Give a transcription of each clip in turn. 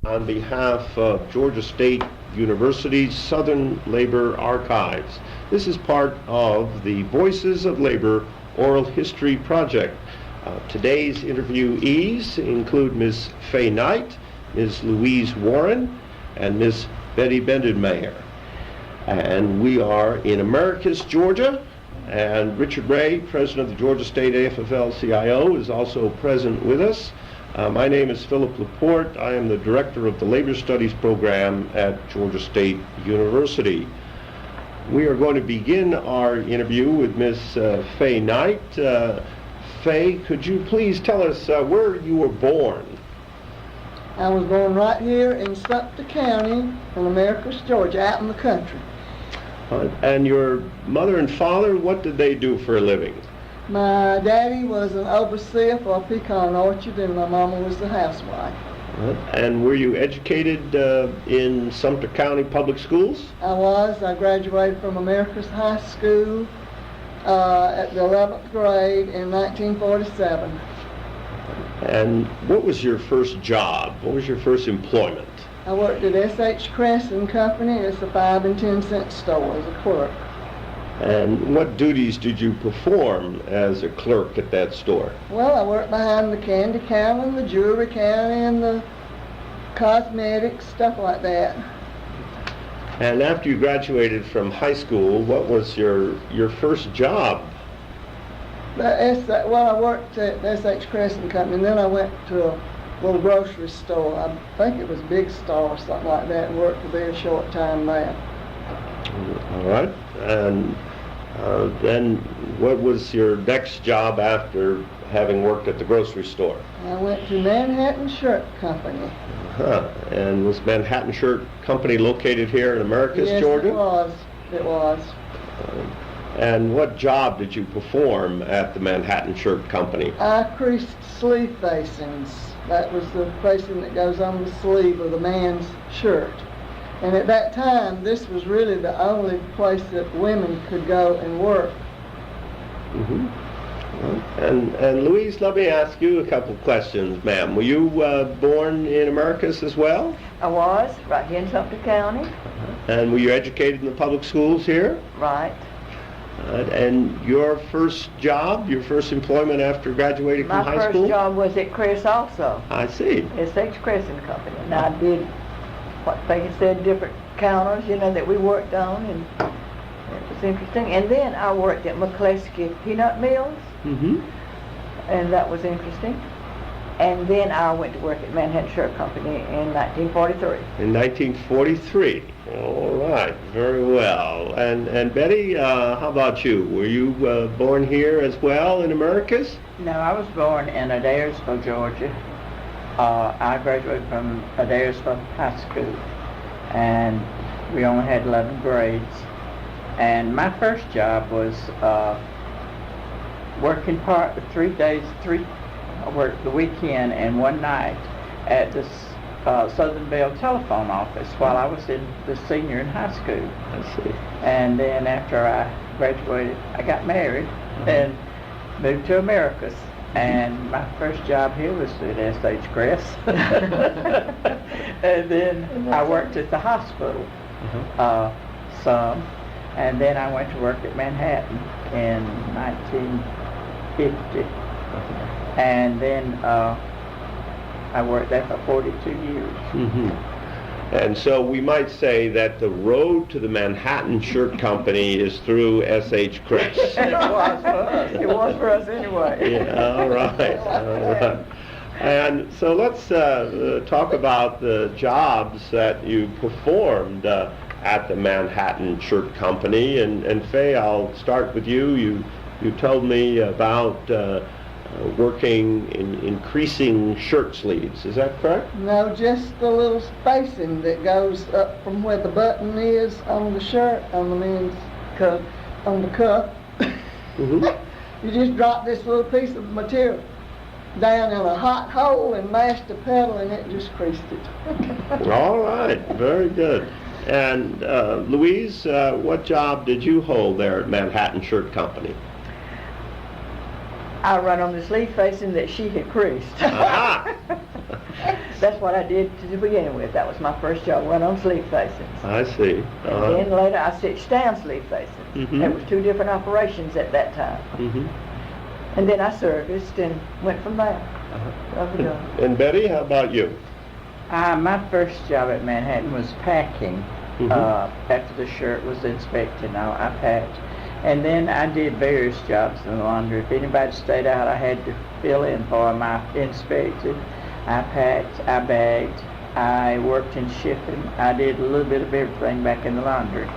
on behalf of Georgia State University's Southern Labor Archives. This is part of the Voices of Labor Oral History Project. Today's interviewees include Ms. Faye Knight, Ms. Louise Warren, and Ms. Betty Bendenmeyer. And we are in Americus, Georgia, and Richard Ray, president of the Georgia State Afl-Cio, is also present with us. My name is Philip Laporte. I am the director of the Labor Studies program at Georgia State University. We are going to begin our interview with Ms. Faye Knight. Faye, could you please tell us where you were born? I was born right here in Sumpter County in Americus, Georgia, out in the country. And your mother and father, what did they do for a living? My daddy was an overseer for a pecan orchard, and my mama was the housewife. And were you educated in Sumpter County Public Schools? I was. I graduated from Americus High School at the 11th grade in 1947. And what was your first job? What was your first employment? I worked at S.H. Cresson Company. It's a 5 and 10 cent store as a clerk. And what duties did you perform as a clerk at that store? Well, I worked behind the candy counter and the jewelry counter and the cosmetics, stuff like that. And after you graduated from high school, what was your first job? Well, I worked at the S.H. Cresson Company, and then I went to a little grocery store. I think it was Big Star or something like that, and worked there a short time there. All right. And then what was your next job after having worked at the grocery store? I went to Manhattan Shirt Company. And was Manhattan Shirt Company located here in Americus, yes, Georgia? Yes, it was. It was. And what job did you perform at the Manhattan Shirt Company? I creased sleeve facings. That was the facing that goes on the sleeve of the man's shirt. And at that time, this was really the only place that women could go and work. Mm-hmm. And Louise, let me ask you a couple of questions, ma'am. Were you born in Americus as well? I was, right here in Sumpter County. And were you educated in the public schools here? Right. And your first job, your first employment after graduating from high school? My first job was at Chris also. I see. S.H. Cresson Company. And I did what they said, different counters, that we worked on, and it was interesting. And then I worked at McCleskey Peanut Mills, and that was interesting. And then I went to work at Manhattan Shirt Company in 1943. In 1943. All right, very well. And Betty, how about you? Were you born here as well in Americus? No, I was born in Adairsville, Georgia. I graduated from Adairsville High School, and we only had 11 grades. And my first job was working 3 days, I worked the weekend and one night at the Southern Bell telephone office while I was in the senior in high school. I see. And then after I graduated, I got married and moved to Americus. And my first job here was at S.H. Cresson. And then I worked at the hospital some. And then I went to work at Manhattan in 1950. And then I worked there for 42 years. And so we might say that the road to the Manhattan Shirt Company is through S.H. Cresson. It was for us. It was for us anyway. Yeah, all right. And so let's talk about the jobs that you performed at the Manhattan Shirt Company. And Faye, I'll start with you. You told me about working in increasing shirt sleeves. Is that correct? No, just the little spacing that goes up from where the button is on the shirt, on the men's cuff, on the cuff. You just drop this little piece of material down in a hot hole and mashed the pedal, and it just creased it. All right, very good. And Louise, what job did you hold there at Manhattan Shirt Company? I run on the sleeve facing that she had creased. That's what I did to begin with. That was my first job, went on sleeve facings. I see. And then later I stitched down sleeve facings. Mhm. There was 2 different operations at that time. Mhm. And then I serviced and went from there. Over done. And Betty, how about you? My first job at Manhattan was packing. Mhm. After the shirt was inspected, I packed. And then I did various jobs in the laundry. If anybody stayed out, I had to fill in for them. I inspected, I packed, I bagged, I worked in shipping. I did a little bit of everything back in the laundry.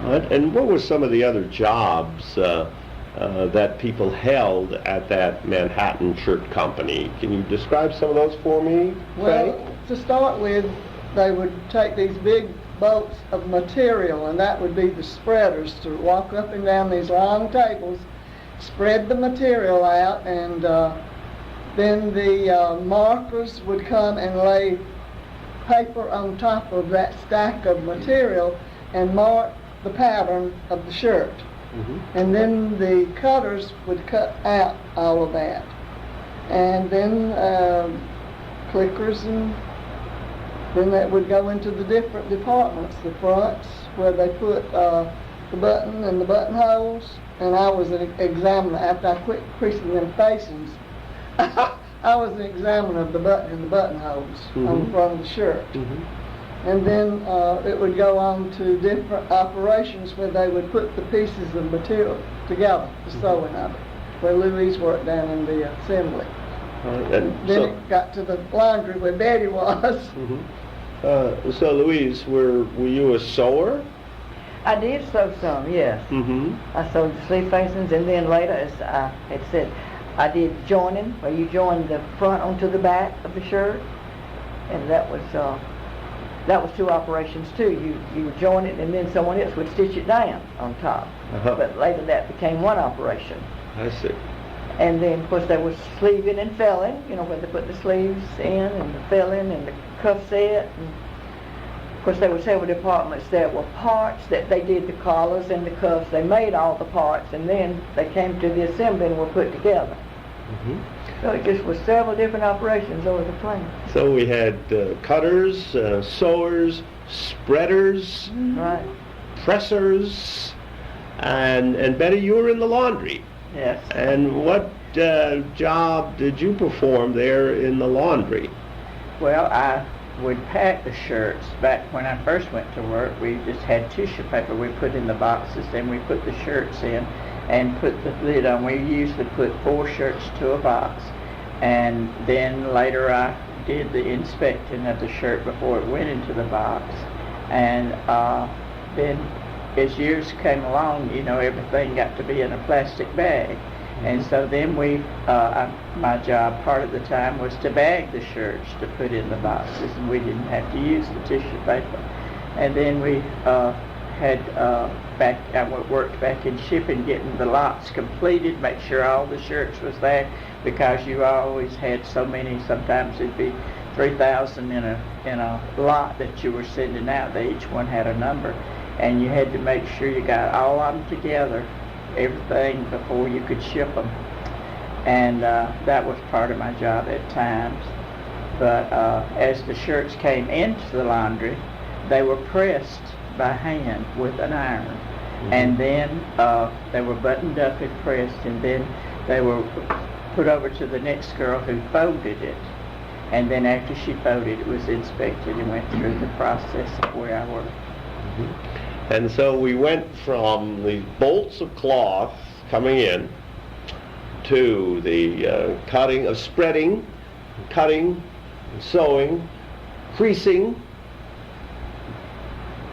And what were some of the other jobs that people held at that Manhattan shirt company? Can you describe some of those for me, Faye? Well, to start with, they would take these big boats of material, and that would be the spreaders, to walk up and down these long tables, spread the material out, and then the markers would come and lay paper on top of that stack of material and mark the pattern of the shirt. And then the cutters would cut out all of that. And then clickers, and then that would go into the different departments, the fronts, where they put the button and the buttonholes. And I was an examiner after I quit creasing them facings. I was an examiner of the button and the buttonholes on the front of the shirt. And then it would go on to different operations where they would put the pieces of material together, the sewing of it, where Louise worked down in the assembly. And then it got to the laundry where Betty was. So Louise, were you a sewer? I did sew some, yes. I sewed the sleeve facings, and then later, as I had said, I did joining, where you join the front onto the back of the shirt, and that was 2 operations too. You would join it, and then someone else would stitch it down on top. But later that became 1 operation. I see. And then, of course, there was sleeving and felling, where they put the sleeves in, and the felling, and the cuff set. And of course, there were several departments that were parts, that they did the collars and the cuffs. They made all the parts, and then they came to the assembly and were put together. So it just was several different operations over the plant. So we had cutters, sewers, spreaders, Right. pressers, and Betty, you were in the laundry. Yes. And what job did you perform there in the laundry? Well, I would pack the shirts. Back when I first went to work, we just had tissue paper we put in the boxes, then we put the shirts in and put the lid on. We usually put 4 shirts to a box. And then later I did the inspecting of the shirt before it went into the box. And then as years came along, everything got to be in a plastic bag. And so then my job part of the time was to bag the shirts to put in the boxes, and we didn't have to use the tissue paper. And then we I worked back in shipping, getting the lots completed, make sure all the shirts was there, because you always had so many. Sometimes it'd be 3,000 in a lot that you were sending out. Each one had a number, and you had to make sure you got all of them together, everything, before you could ship them. And that was part of my job at times. But as the shirts came into the laundry, they were pressed by hand with an iron. And then they were buttoned up and pressed, and then they were put over to the next girl who folded it. And then after she folded, it was inspected and went through the process of where I worked. And so we went from the bolts of cloth coming in to the cutting of spreading, cutting, sewing, creasing,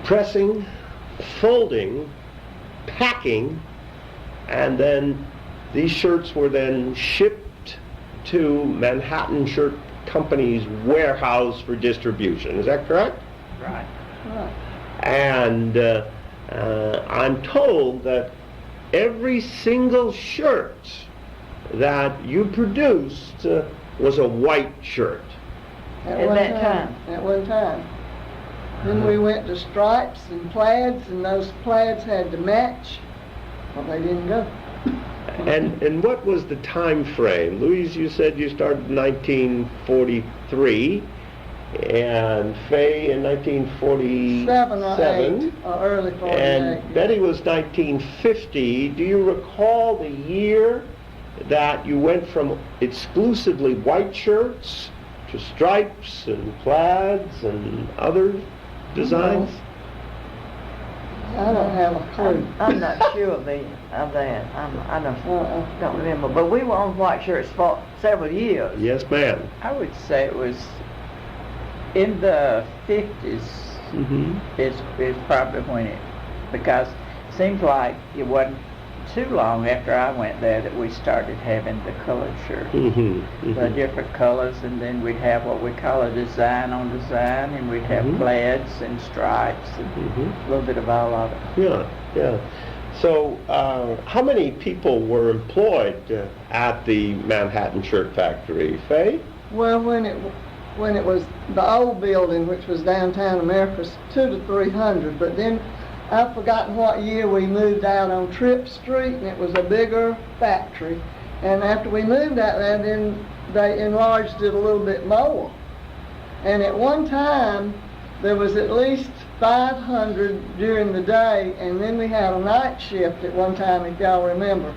pressing, folding, packing, and then these shirts were then shipped to Manhattan Shirt Company's warehouse for distribution. Is that correct? Right. And I'm told that every single shirt that you produced was a white shirt. At that time. At one time. Then we went to stripes and plaids, and those plaids had to match. Well, they didn't go. And what was the time frame? Louise, you said you started in 1943, and Faye in 1947. 7 or 8, or early 48. And Betty was 1950. Do you recall the year that you went from exclusively white shirts to stripes and plaids and other designs? I don't have a clue. I'm not sure of that. I don't remember. But we were on white shirts for several years. Yes, ma'am. I would say it was in the 50s is probably when it, because it seems like it wasn't too long after I went there that we started having the colored shirts. The different colors, and then we'd have what we call a design on design, and we'd have plaids and stripes and a little bit of all of it. Yeah. So, how many people were employed at the Manhattan Shirt Factory, Faye? Well, when it was the old building, which was downtown Americus, 200 to 300, but then I've forgotten what year we moved out on Tripp Street, and it was a bigger factory. And after we moved out there, then they enlarged it a little bit more. And at one time, there was at least 500 during the day, and then we had a night shift at one time, if y'all remember.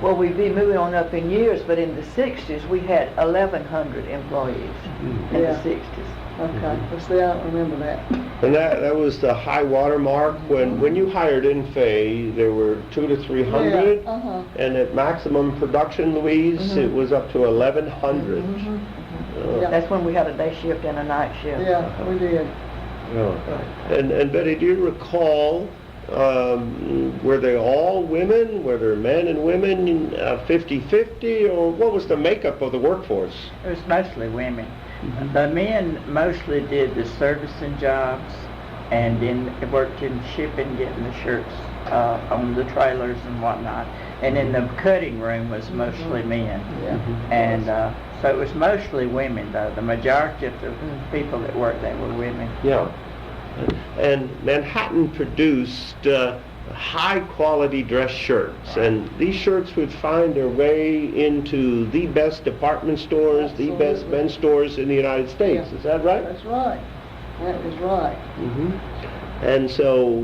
Well, we've been moving on up in years, but in the 60s, we had 1,100 employees in the 60s. Okay, well, see, I don't remember that. And that was the high water mark when you hired in, Faye. There were 200 to 300, and at maximum production, Louise, it was up to 1,100. That's when we had a day shift and a night shift. Yeah, we did. And Betty, do you recall? Were they all women? Were there men and women 50-50, or what was the makeup of the workforce? It was mostly women. The men mostly did the servicing jobs, and then worked in shipping, getting the shirts on the trailers and whatnot. And in the cutting room was mostly men. And so it was mostly women, though. The majority of the people that worked there were women. Yeah. And Manhattan produced high quality dress shirts, and these shirts would find their way into the best department stores, the best men's stores in the United States. Is that right? That's right. That is right. And so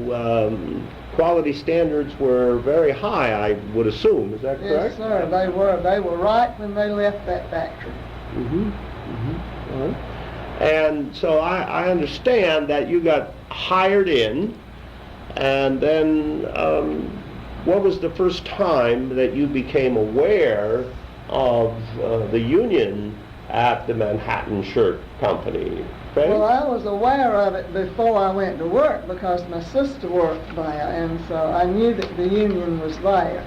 quality standards were very high, I would assume. Is that correct? Yes, sir. They were. They were right when they left that factory. And so I understand that you got hired in, and then what was the first time that you became aware of the union at the Manhattan Shirt Company? Faye? Well, I was aware of it before I went to work because my sister worked there, and so I knew that the union was there.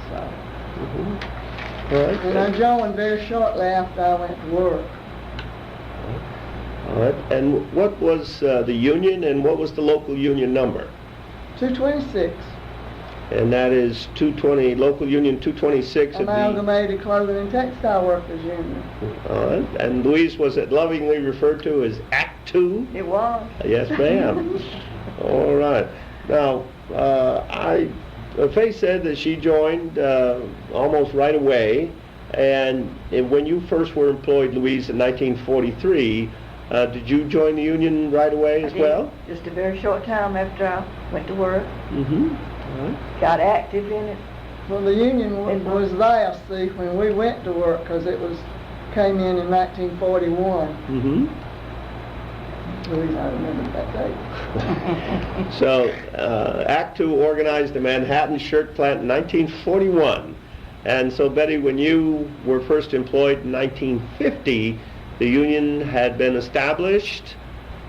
So, and I joined very shortly after I went to work. All right. And what was the union, and what was the local union number? 226. And that is 220, local union 226 of the... Amalgamated Clothing and Textile Workers Union. All right. And Louise, was it lovingly referred to as Act 2? It was. Yes, ma'am. All right. Now, Faye said that she joined almost right away, and when you first were employed, Louise, in 1943, did you join the union right away as well? Just a very short time after I went to work. Right. Got active in it. Well, the union was there, see, when we went to work, because came in 1941. I remember that date. So, Act 2 organized the Manhattan Shirt Plant in 1941. And so, Betty, when you were first employed in 1950, the union had been established,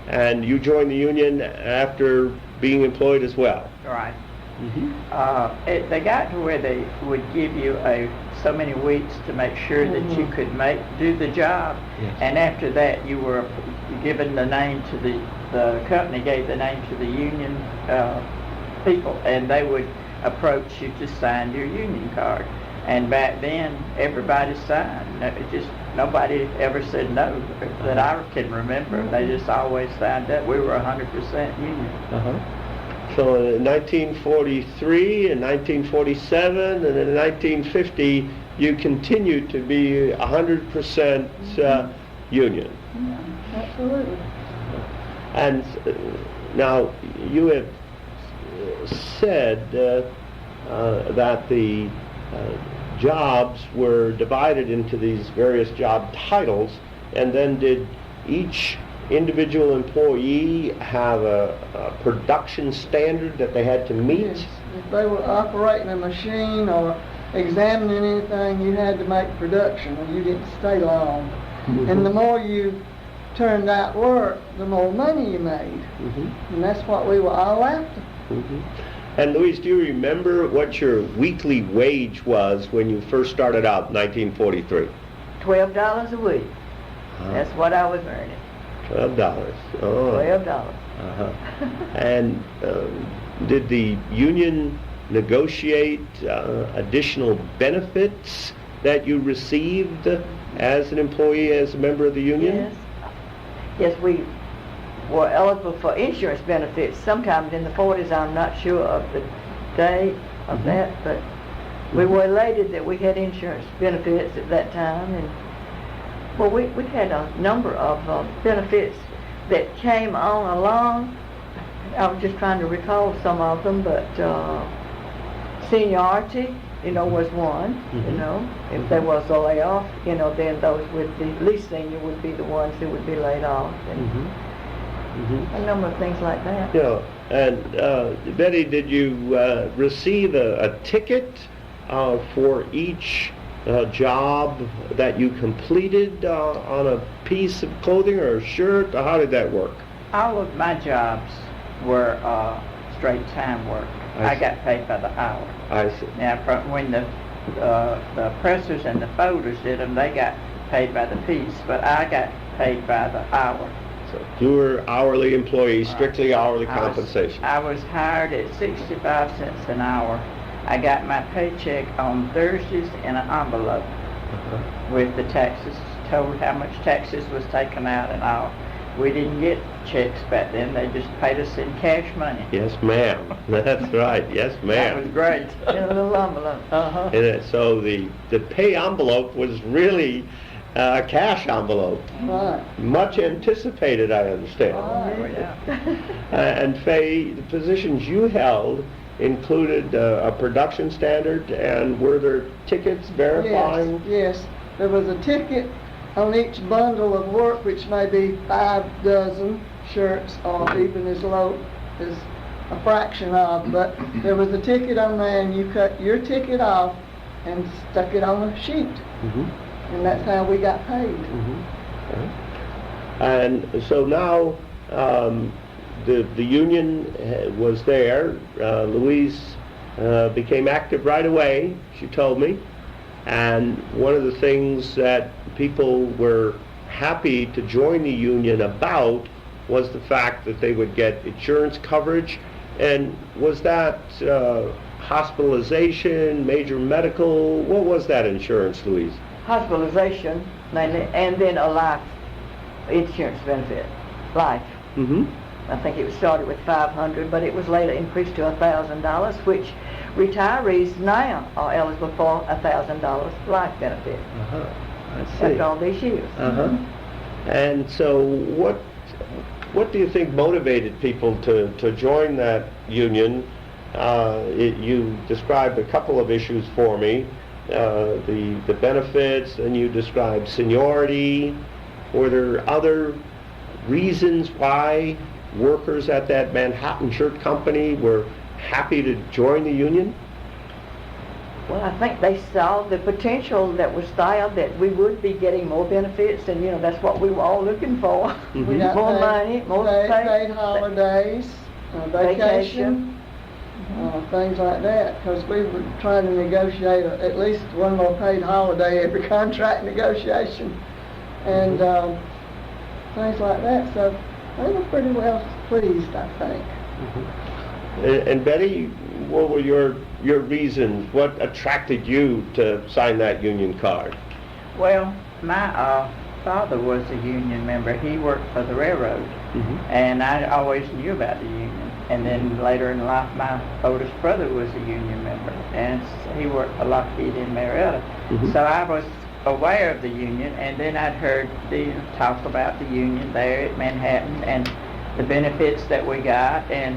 and you joined the union after being employed as well. Right. They got to where they would give you so many weeks to make sure that you could do the job, and after that you were given the name to the company gave the name to the union people, and they would approach you to sign your union card. And back then everybody signed. Nobody ever said no that I can remember. They just always signed up. We were 100% union. So in 1943 and 1947 and in 1950, you continued to be 100% union. Yeah, absolutely. And now you have said that the jobs were divided into these various job titles, and then did each individual employee have a production standard that they had to meet? Yes. If they were operating a machine or examining anything, you had to make production or you didn't stay long. And the more you turned out work, the more money you made. And that's what we were all after. And Louise, do you remember what your weekly wage was when you first started out in 1943? $12 a week. That's what I was earning. $12. Oh. $12. And did the union negotiate additional benefits that you received as an employee, as a member of the union? Yes. Yes, we were eligible for insurance benefits sometimes in the 40s. I'm not sure of the date of that, but we were elated that we had insurance benefits at that time. And well, we had a number of benefits that came on along. I was just trying to recall some of them, but seniority, was one. If there was a layoff, then those would be, least senior would be the ones who would be laid off. And a number of things like that. Yeah. And Betty, did you receive a ticket for each job that you completed on a piece of clothing or a shirt? Or how did that work? All of my jobs were straight time work. I got paid by the hour. I see. Now, when the pressers and the folders did them, they got paid by the piece, but I got paid by the hour. So you were hourly employee, strictly hourly compensation. I was hired at 65 cents an hour. I got my paycheck on Thursdays in an envelope with the taxes, told how much taxes was taken out and all. We didn't get checks back then. They just paid us in cash money. Yes, ma'am. That's right. Yes, ma'am. That was great. In a little envelope. And so the pay envelope was really a cash envelope. Right. Much anticipated, I understand. Oh, yeah. And Faye, the positions you held included a production standard, and were there tickets verifying? Yes. There was a ticket on each bundle of work, which may be 5 dozen shirts or even as low as a fraction of, but there was a ticket on there and you cut your ticket off and stuck it on a sheet. And that's how we got paid. And so now the union was there. Louise became active right away, she told me. And one of the things that people were happy to join the union about was the fact that they would get insurance coverage. And was that hospitalization, major medical? What was that insurance, Louise? Hospitalization, mainly, and then a life insurance benefit. Life. I think it started with $500, but it was later increased to $1,000, which retirees now are eligible for $1,000 life benefit. I see. After all these years. And so what do you think motivated people to join that union? You described a couple of issues for me. The benefits, and you described seniority. Were there other reasons why workers at that Manhattan shirt company were happy to join the union? Well, I think they saw the potential that was there, that we would be getting more benefits, and that's what we were all looking for. We got More paid, money, more paid holidays, vacation, things like that, because we were trying to negotiate at least one more paid holiday every contract negotiation, and things like that. So they were pretty well pleased, I think. And Betty, what were your reasons? What attracted you to sign that union card? Well, my father was a union member. He worked for the railroad, and I always knew about the union. And then later in life, my oldest brother was a union member, and he worked for Lockheed in Marietta. Mhm. So I was aware of the union, and then I'd heard the talk about the union there at Manhattan and the benefits that we got, and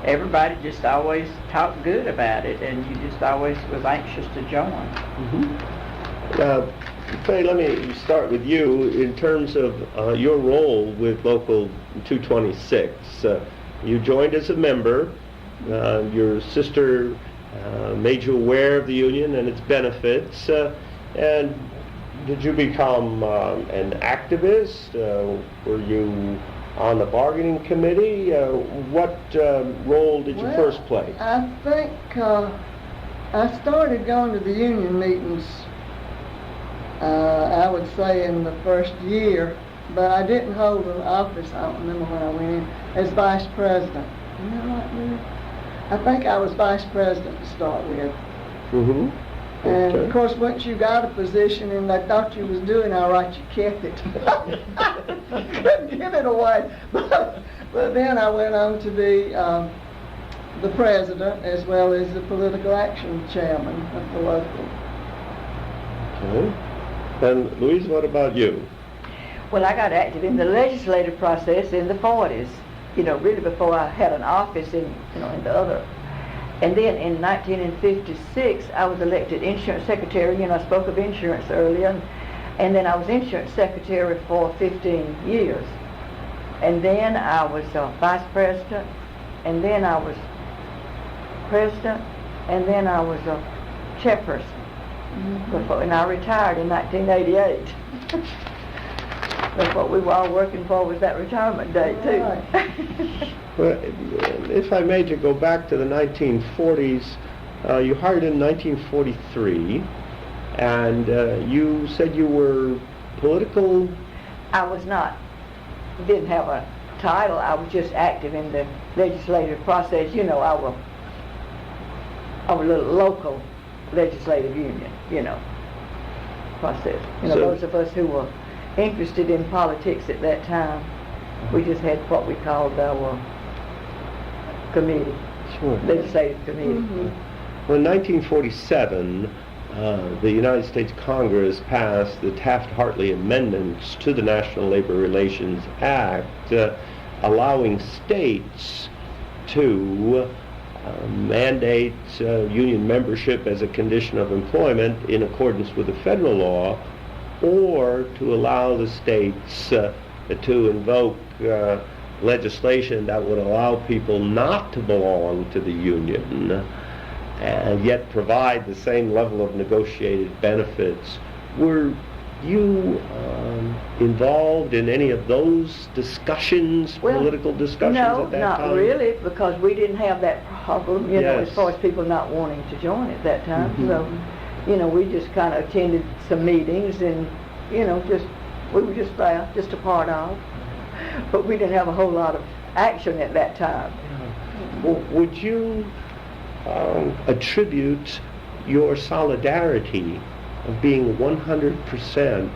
everybody just always talked good about it, and you just always was anxious to join. Faye, let me start with you in terms of your role with Local 226. You joined as a member. Your sister made you aware of the union and its benefits. And did you become an activist? Were you on the bargaining committee? What role did you first play? I think I started going to the union meetings, I would say in the first year, but I didn't hold an office, I don't remember when I went in, as vice president. Isn't that right, Lou? I think I was vice president to start with. Mm-hmm. And Okay. of course, once you got a position and they thought you was doing all right, you kept it. Couldn't give it away. But then I went on to be the president as well as the political action chairman of the local. Okay. And Louise, what about you? Well, I got active in the legislative process in the 40s, really before I had an office in the other. And then in 1956, I was elected insurance secretary. I spoke of insurance earlier. And then I was insurance secretary for 15 years. And then I was vice president. And then I was president. And then I was a chairperson. And I retired in 1988. That's what we were all working for, was that retirement date too. Right. Well, if I may to go back to the 1940s, you hired in 1943, and you said you were political. I was not, didn't have a title. I was just active in the legislative process. Our little local legislative union, process. So- Those of us who were interested in politics at that time, we just had what we called our committee, Sure. legislative committee. Well, in 1947, the United States Congress passed the Taft-Hartley amendments to the National Labor Relations Act, allowing states to mandate union membership as a condition of employment in accordance with the federal law, or to allow the states to invoke legislation that would allow people not to belong to the union and yet provide the same level of negotiated benefits. Were you involved in any of those discussions, Well, political discussions No, at that not time? really, because we didn't have that problem, Yes. as far as people not wanting to join at that time. Mhm. So, we just kind of attended some meetings and, we were just there, just a part of. But we didn't have a whole lot of action at that time. Well, would you attribute your solidarity of being 100%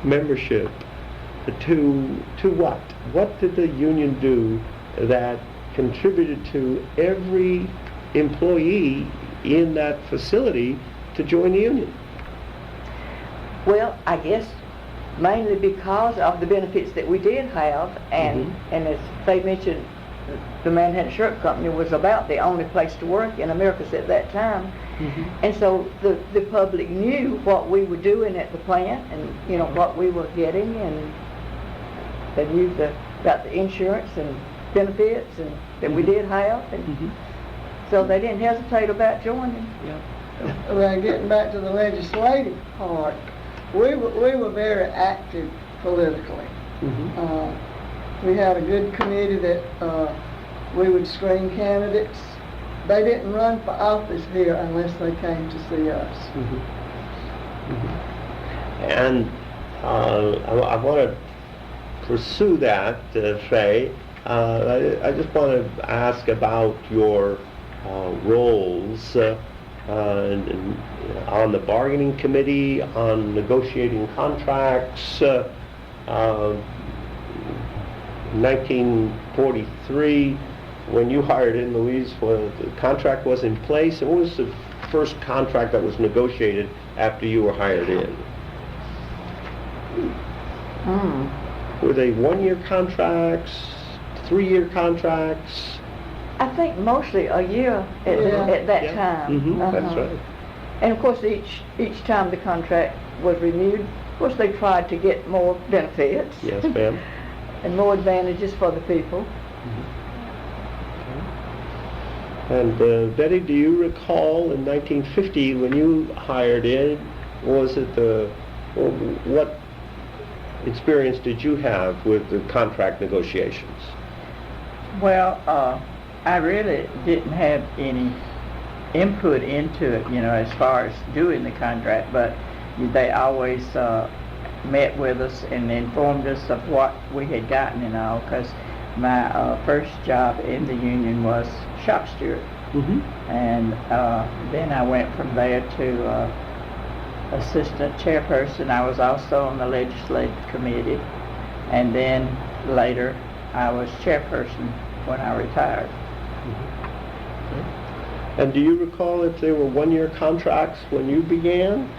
membership to what? What did the union do that contributed to every employee in that facility to join the union? Well, I guess mainly because of the benefits that we did have, and as they mentioned, the Manhattan Shirt Company was about the only place to work in Americus at that time. And so the public knew what we were doing at the plant and what we were getting, and they knew about the insurance and benefits and that we did have, and so they didn't hesitate about joining. Well, getting back to the legislative part, we were very active politically. We had a good committee that we would screen candidates. They didn't run for office here unless they came to see us. And I want to pursue that, Faye. I just want to ask about your roles on the bargaining committee, on negotiating contracts. 1943, when you hired in, Louise, when the contract was in place, and what was the first contract that was negotiated after you were hired in? Were they one-year contracts, 3-year contracts? I think mostly a year at that Yeah. time. That's right. And of course, each time the contract was renewed, of course, they tried to get more benefits. Yes, ma'am. And more advantages for the people. And Betty, do you recall in 1950 when you hired in, was it what experience did you have with the contract negotiations? Well, I really didn't have any input into it, as far as doing the contract, but they always met with us and informed us of what we had gotten and all, because my first job in the union was shop steward. And then I went from there to assistant chairperson. I was also on the legislative committee, and then later I was chairperson when I retired. And do you recall if they were one-year contracts when you began?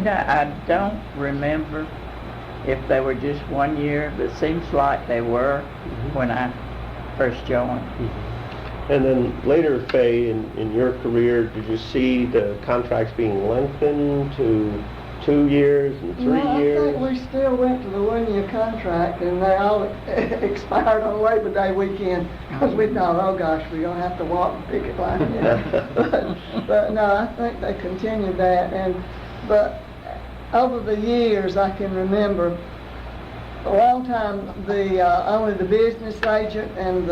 No, I don't remember if they were just 1 year, but it seems like they were when I first joined. And then later, Faye, in your career, did you see the contracts being lengthened to 2 years and 3 years? I think we still went to the 1-year contract, and they all expired on Labor Day weekend, because we thought, oh gosh, we're going to have to walk the picket line. But no, I think they continued that. But over the years, I can remember a long time, only the business agent and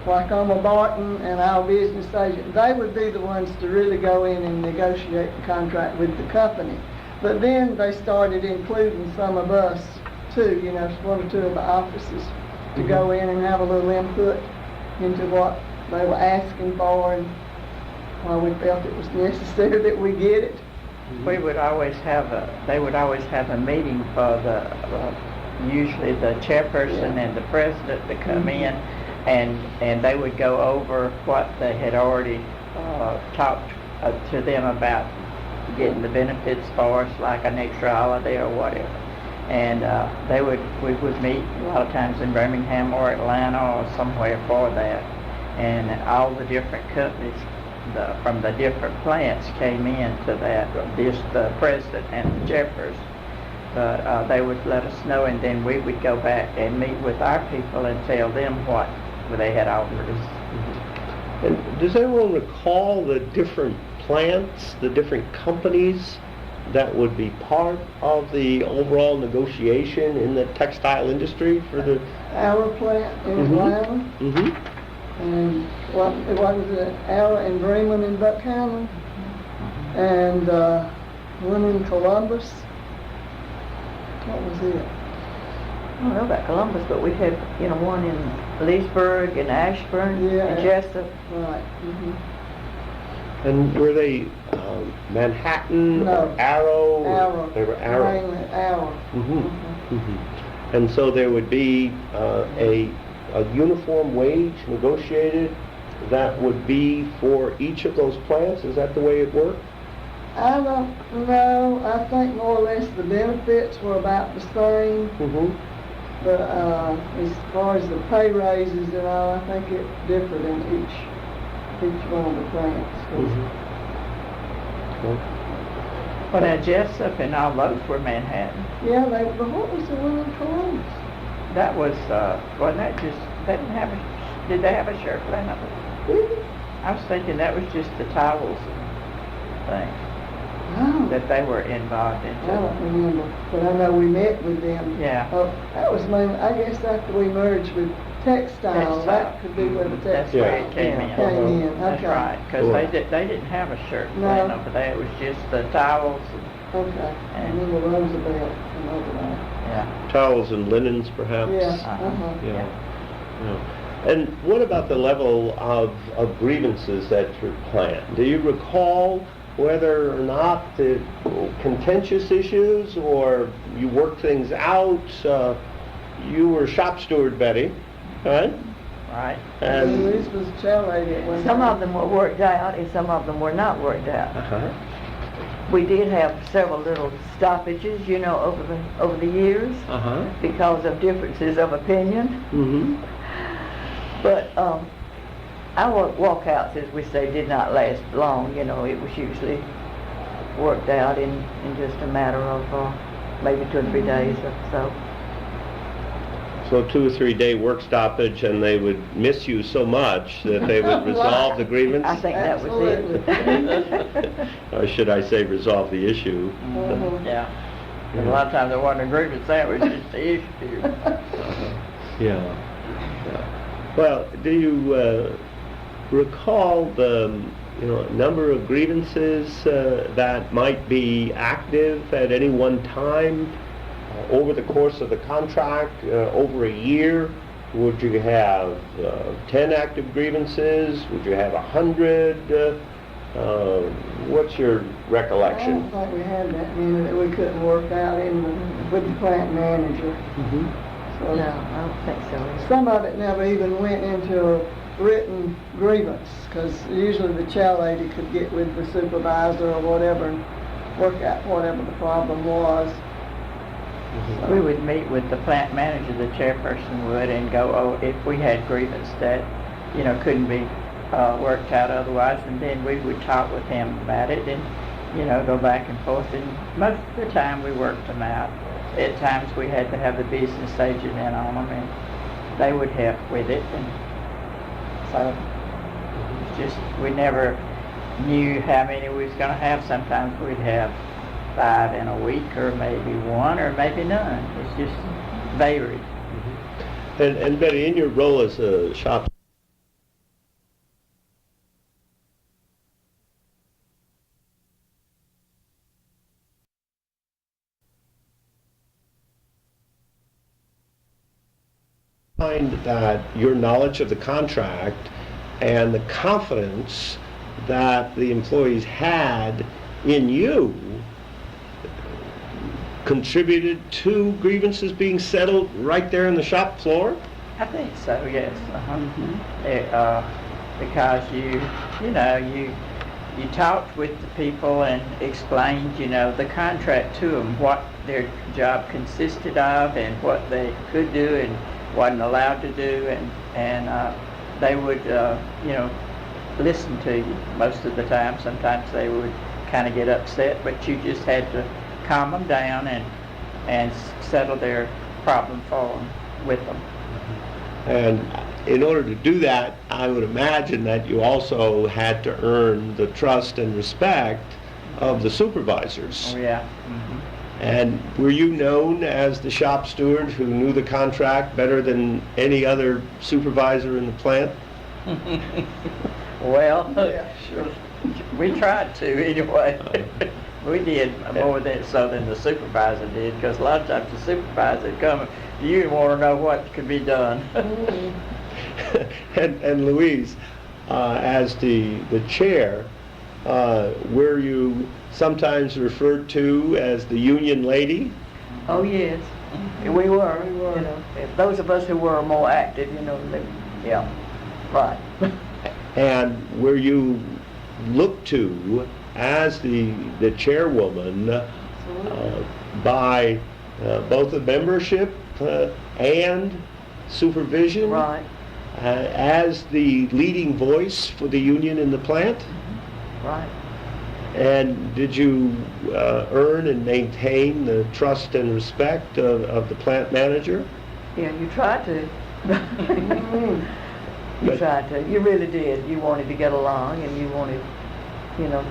like Oma Barton and our business agent, they would be the ones to really go in and negotiate the contract with the company. But then they started including some of us too, 1 or 2 of the offices, to go in and have a little input into what they were asking for and why we felt it was necessary that we get it. We would always have they would always have a meeting for usually the chairperson and the president to come in, and they would go over what they had already talked to them about getting the benefits for us, like an extra holiday or whatever. And we would meet a lot of times in Birmingham or Atlanta or somewhere for that. And all the different companies from the different plants came in to that, just the president and the chairperson. But they would let us know, and then we would go back and meet with our people and tell them what they had offered us. And does anyone recall the different plants, the different companies that would be part of the overall negotiation in the textile industry for the... Our plant in Atlanta, and it was Our in Bremen and Buckhannon, and one in Columbus. What was it? I don't know about Columbus, but we had, one in Leesburg and Ashburn and Jessup. Right. And were they Manhattan or Arrow? Arrow. They were Arrow. Mainly Arrow. And so there would be a uniform wage negotiated that would be for each of those plants? Is that the way it worked? I don't know. I think more or less the benefits were about the same. But as far as the pay raises and all, I think it differed in each one of the plants. Well, now Jessup and all those were Manhattan. Yeah, but what was the one in Columbus? That was, wasn't that just, they didn't have did they have a shirt plant up there? I was thinking that was just the towels thing that they were involved in. I don't remember, but I know we met with them. Yeah. That was mainly, I guess after we merged with textile. That could be where the That's textile where it came in. That's Okay. right, because they didn't have a shirt plant over there. It was just the towels. Okay. And then the Roosevelt and over there. Yeah. Towels and linens, perhaps? Yes. Yeah. And what about the level of grievances at your plant? Do you recall whether or not the contentious issues or you worked things out? You were shop steward, Betty, right? Right. And Louise was a chair lady at one time. Some of them were worked out and some of them were not worked out. uh-huh. We did have several little stoppages, you know, over the years Uh-huh. because of differences of opinion. Mm-hmm. But our walkouts, as we say, did not last long. You know, it was usually worked out in just a matter of maybe 2 or 3 days or so. So 2 or 3 day work stoppage, and they would miss you so much that they would resolve the grievance? I think that was it. Or should I say resolve the issue? Mhm. Yeah. 'Cause a lot of times there wasn't a grievance, that was just the issue. Yeah. Well, do you recall the number of grievances that might be active at any one time over the course of the contract? Over a year, would you have 10 active grievances? Would you have 100? What's your I recollection? don't think we had that many that we couldn't work out with the plant manager. Mhm. So No, I don't think so. some of it never even went into a written grievance, because usually the chair lady could get with the supervisor or whatever and work out whatever the problem was. We would meet with the plant manager, the chairperson would, and go, oh, if we had grievance that, couldn't be worked out otherwise, and then we would talk with him about it and, go back and forth, and most of the time we worked them out. At times we had to have the business agent in on them, and they would help with it, and so it's just, we never knew how many we was going to have. Sometimes we'd have 5 in a week, or maybe 1, or maybe none. It's just varied. And Betty, in your role as a shop find that your knowledge of the contract and the confidence that the employees had in you contributed to grievances being settled right there on the shop floor? I think so, yes. Because you talked with the people and explained, the contract to them, what their job consisted of and what they could do and wasn't allowed to do, and they would, listen to you most of the time. Sometimes they would kind of get upset, but you just had to calm them down and settle their problem for them with them. And in order to do that, I would imagine that you also had to earn the trust and respect of the supervisors. Oh, yeah. And were you known as the shop steward who knew the contract better than any other supervisor in the plant? Well, Yeah, sure. we tried to anyway. We did more than the supervisor did, because a lot of times the supervisor would come, you want to know what could be done. And Louise, as the chair, were you sometimes referred to as the union lady? Oh, yes. We were. Those of us who were more active, yeah, right. And were you looked to as the chairwoman by both the membership and supervision? Right. As the leading voice for the union in the plant? Right. And did you earn and maintain the trust and respect of the plant manager? Yeah, you tried to. You But- tried to. You really did. You wanted to get along, and you wanted, to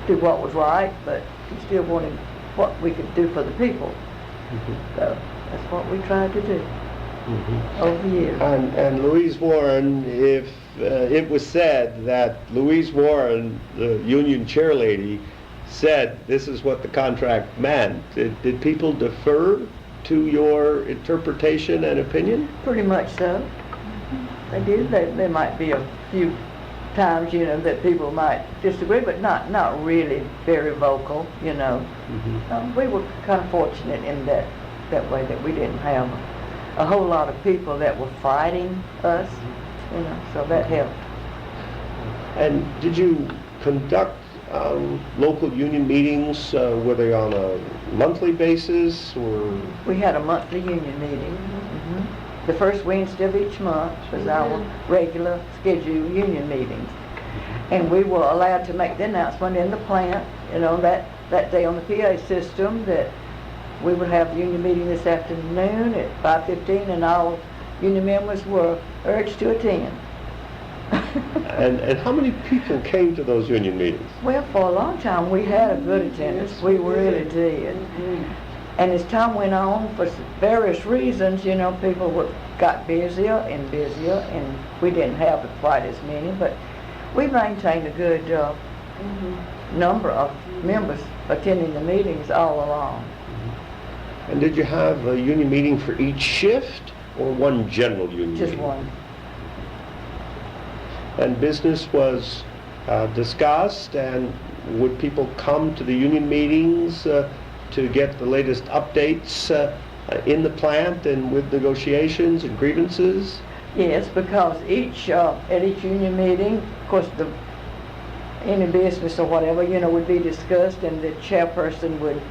do what was right, but you still wanted what we could do for the people. So that's what we tried to do over the years. And Louise Warren, if it was said that Louise Warren, the union chairlady, said this is what the contract meant, did people defer to your interpretation and opinion? Pretty much so. They did. There might be a few times, that people might disagree, but not really very vocal, we were kind of fortunate in that way that we didn't have a whole lot of people that were fighting us, so that helped. And did you conduct local union meetings? Were they on a monthly basis or? We had a monthly union meeting. The first Wednesday of each month was our regular scheduled union meetings. And we were allowed to make the announcement in the plant, that day on the PA system that we would have the union meeting this afternoon at 5:15, and all union members were urged to attend. And how many people came to those union meetings? Well, for a long time, we had a good attendance. We really did. And as time went on, for various reasons, people got busier, and we didn't have quite as many, but we maintained a good number of members attending the meetings all along. And did you have a union meeting for each shift or one general union Just meeting? one. And business was discussed, and would people come to the union meetings to get the latest updates in the plant and with negotiations and grievances? Yes, because at each union meeting, of course, any business or whatever, would be discussed, and the chairperson would,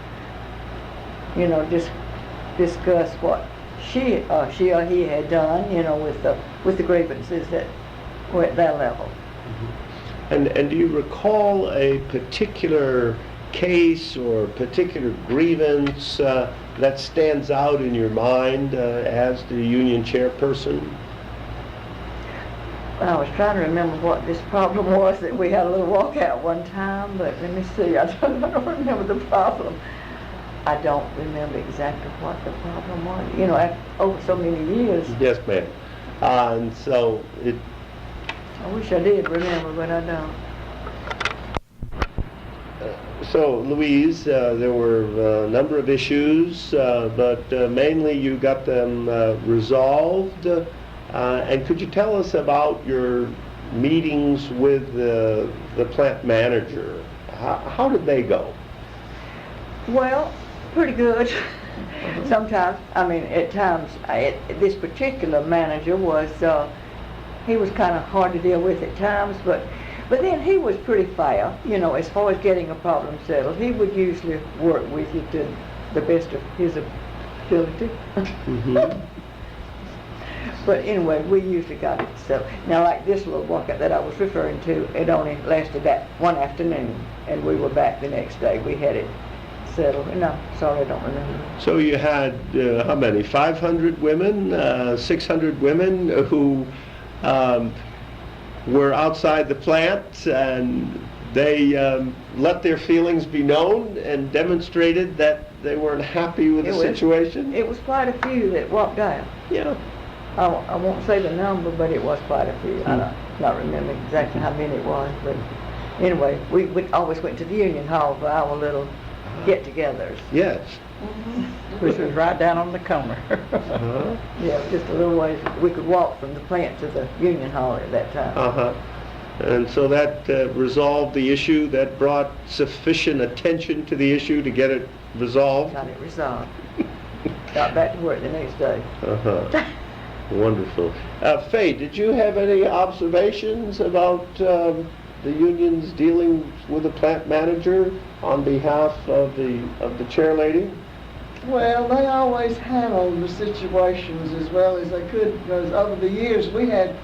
discuss what she or he had done, with the grievances that were at that level. And do you recall a particular case or particular grievance that stands out in your mind as the union chairperson? I was trying to remember what this problem was, that we had a little walkout one time, but let me see, I don't remember the problem. I don't remember exactly what the problem was, after, over so many years. Yes, ma'am. And so I wish I did remember, but I don't. So, Louise, there were a number of issues, but mainly you got them resolved. And could you tell us about your meetings with the plant manager? How did they go? Well, pretty good. Sometimes, at times, this particular manager was, he was kind of hard to deal with at times, but then he was pretty fair, as far as getting a problem settled. He would usually work with you to the best of his ability. But anyway, we usually got it settled. Now, like this little walkout that I was referring to, it only lasted that one afternoon, and we were back the next day. We had it settled. No, sorry, I don't remember. So you had, how many, 500 women, 600 women who were outside the plant, and they let their feelings be known and demonstrated that they weren't happy with the situation? It was quite a few that walked out. Yeah. I won't say the number, but it was quite a few. I don't remember exactly how many it was, but anyway, we always went to the union hall for our little get-togethers. Yes. Which was right down on the corner. Yeah, just a little ways. We could walk from the plant to the union hall at that time. And so that resolved the issue, that brought sufficient attention to the issue to get it resolved? Got it resolved. Got back to work the next day. Wonderful. Faye, did you have any observations about the unions dealing with the plant manager on behalf of the chair lady? Well, they always handled the situations as well as they could, because over the years we had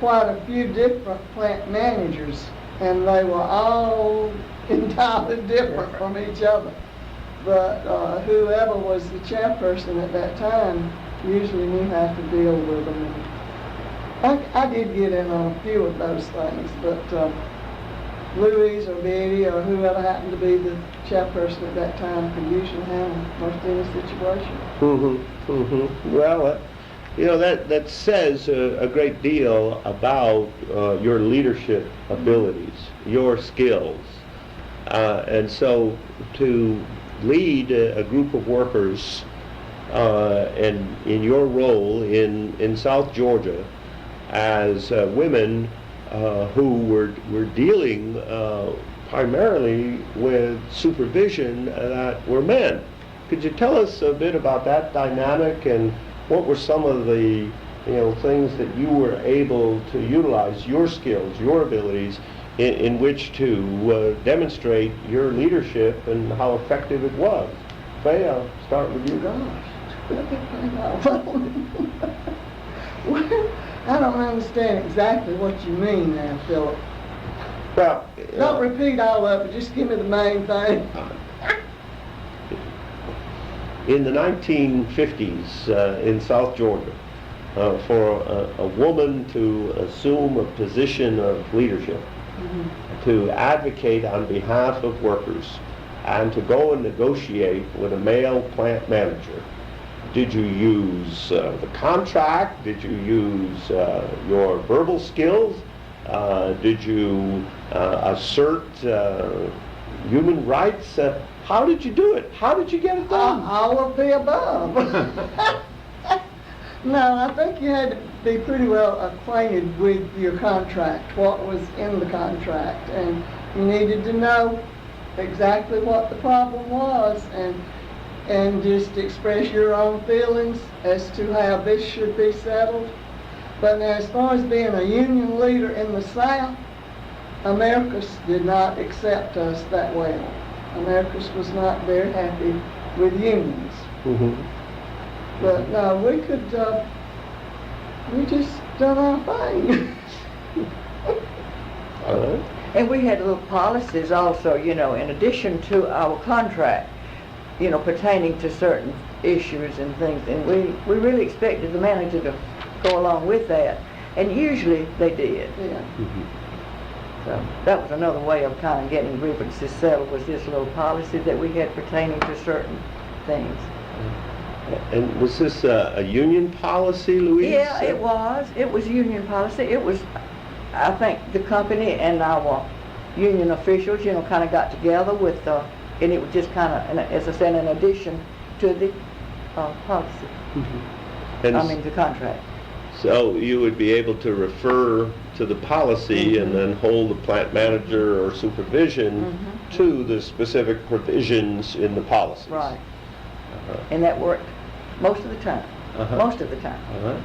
quite a few different plant managers, and they were all entirely different from each other. But whoever was the chairperson at that time usually knew how to deal with them. And I did get in on a few of those things, but Louise or Betty or whoever happened to be the chairperson at that time could usually handle most any situation. Well, that says a great deal about your leadership abilities, your skills. And so to lead a group of workers and in your role in South Georgia as women who were dealing primarily with supervision that were men. Could you tell us a bit about that dynamic, and what were some of the things that you were able to utilize your skills, your abilities, in which to demonstrate your leadership and how effective it was. Faye, I'll start with you. Gosh, well, I don't understand exactly what you mean now, Philip. Well, Don't repeat all of it, just give me the main thing. in the 1950s in South Georgia, for a woman to assume a position of leadership, to advocate on behalf of workers, and to go and negotiate with a male plant manager, did you use the contract? Did you use your verbal skills? Did you assert human rights? How did you do it? How did you get it done? All of the above. No, I think you had to be pretty well acquainted with your contract, what was in the contract, and you needed to know exactly what the problem was, and just express your own feelings as to how this should be settled. But now, as far as being a union leader in the South, Americus did not accept us that well. Americus was not very happy with unions. But no, we just done our thing. All right. And we had little policies also, in addition to our contract, pertaining to certain issues and things. And we really expected the manager to go along with that. And usually they did. Yeah. So that was another way of kind of getting grievances settled, was this little policy that we had pertaining to certain things. And was this a union policy, Louise? Yeah, it was. It was union policy. It was, I think, the company and our union officials, kind of got together with, and it was just kind of, as I said, in addition to the policy. And the contract. so you would be able to refer to the policy and then hold the plant manager or supervision to the specific provisions in the policy. Right. And that worked most of the time. Most of the time.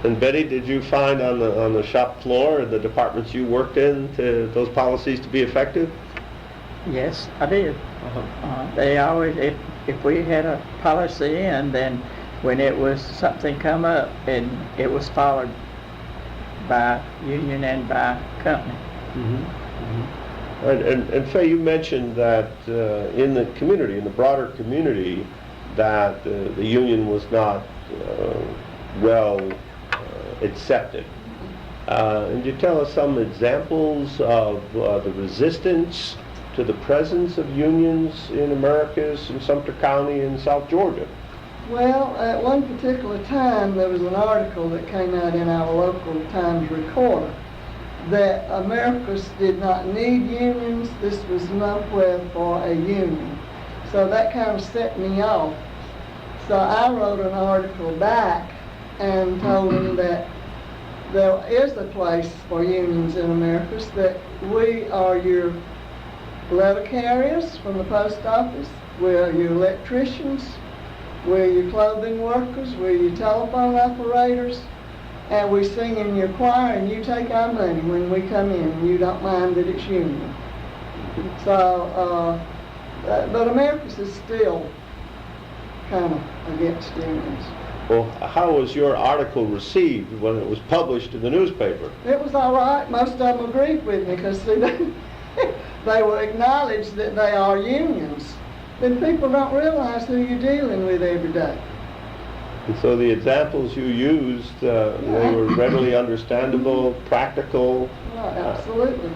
And Betty, did you find on the shop floor and the departments you worked in those policies to be effective? Yes, I did. They always, if we had a policy in, then when it was something come up, and it was followed by union and by company. And Faye, you mentioned that in the community, in the broader community, that the union was not well accepted. And you tell us some examples of the resistance to the presence of unions in Americus and Sumpter County in South Georgia? Well, at one particular time, there was an article that came out in our local Times Recorder that Americus did not need unions. This was nowhere for a union. So that kind of set me off. So I wrote an article back and told them that there is a place for unions in Americus, that we are your letter carriers from the post office, we're your electricians, we're your clothing workers, we're your telephone operators, and we sing in your choir, and you take our money when we come in, and you don't mind that it's union. So, but Americus is still kind of against unions. Well, how was your article received when it was published in the newspaper? It was all right. Most of them agreed with me because, see, they will acknowledge that they are unions. But people don't realize who you're dealing with every day. And so the examples you used, they were readily understandable, practical. Right, absolutely.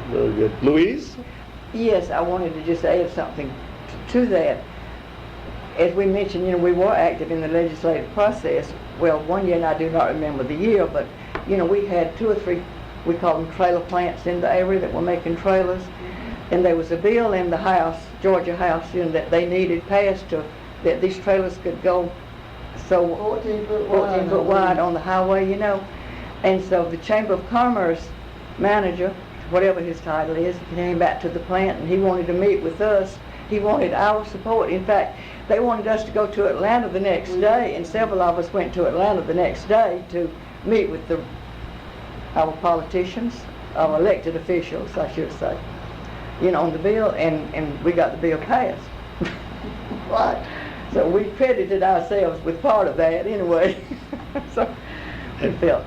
Very good. Louise? Yes, I wanted to just add something to that. As we mentioned, we were active in the legislative process. Well, one year, and I do not remember the year, but, we had 2 or 3, we call them trailer plants in the area that were making trailers. And there was a bill in the House, Georgia House, that they needed passed that these trailers could go 14 foot wide on the highway, And so the Chamber of Commerce manager, whatever his title is, he came back to the plant and he wanted to meet with us he wanted our support. In fact, they wanted us to go to Atlanta the next day, and several of us went to Atlanta the next day to meet with our politicians, our elected officials, I should say, on the bill, and we got the bill passed. Right. So we credited ourselves with part of that anyway. So we felt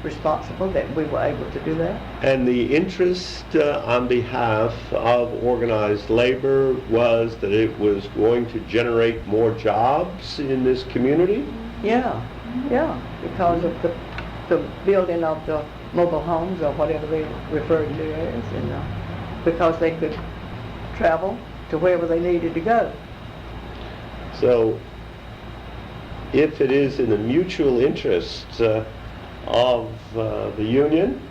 responsible that we were able to do that. And the interest on behalf of organized labor was that it was going to generate more jobs in this community? Yeah, because of the building of the mobile homes, or whatever they referred to as, and because they could travel to wherever they needed to go. So, if it is in the mutual interest of the union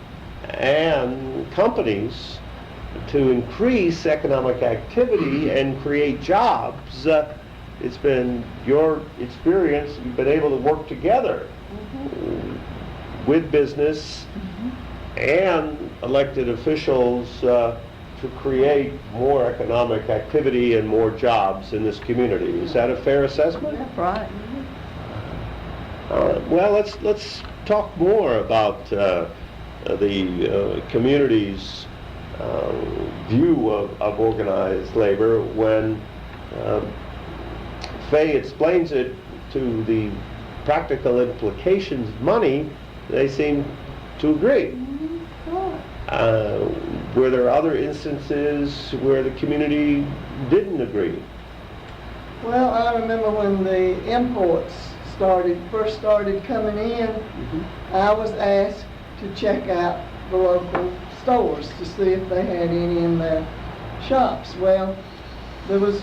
and companies to increase economic activity and create jobs, it's been your experience, you've been able to work together with business and elected officials to create more economic activity and more jobs in this community. Is that a fair assessment? That's right. All right. Well, let's talk more about the community's view of organized labor. When Faye explains it to the practical implications of money, they seem to agree. Were there other instances where the community didn't agree? Well, I remember when the imports first started coming in, I was asked to check out the local stores to see if they had any in their shops. Well, there was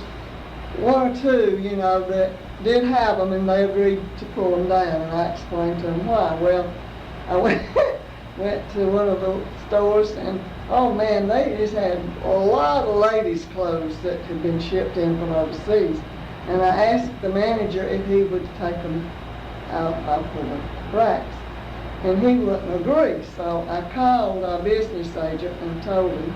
one or two, that did have them, and they agreed to pull them down, and I explained to them why. Well, I went to one of the stores, and oh man, they just had a lot of ladies' clothes that had been shipped in from overseas. And I asked the manager if he would take them out of the racks, and he wouldn't agree. So I called our business agent and told him.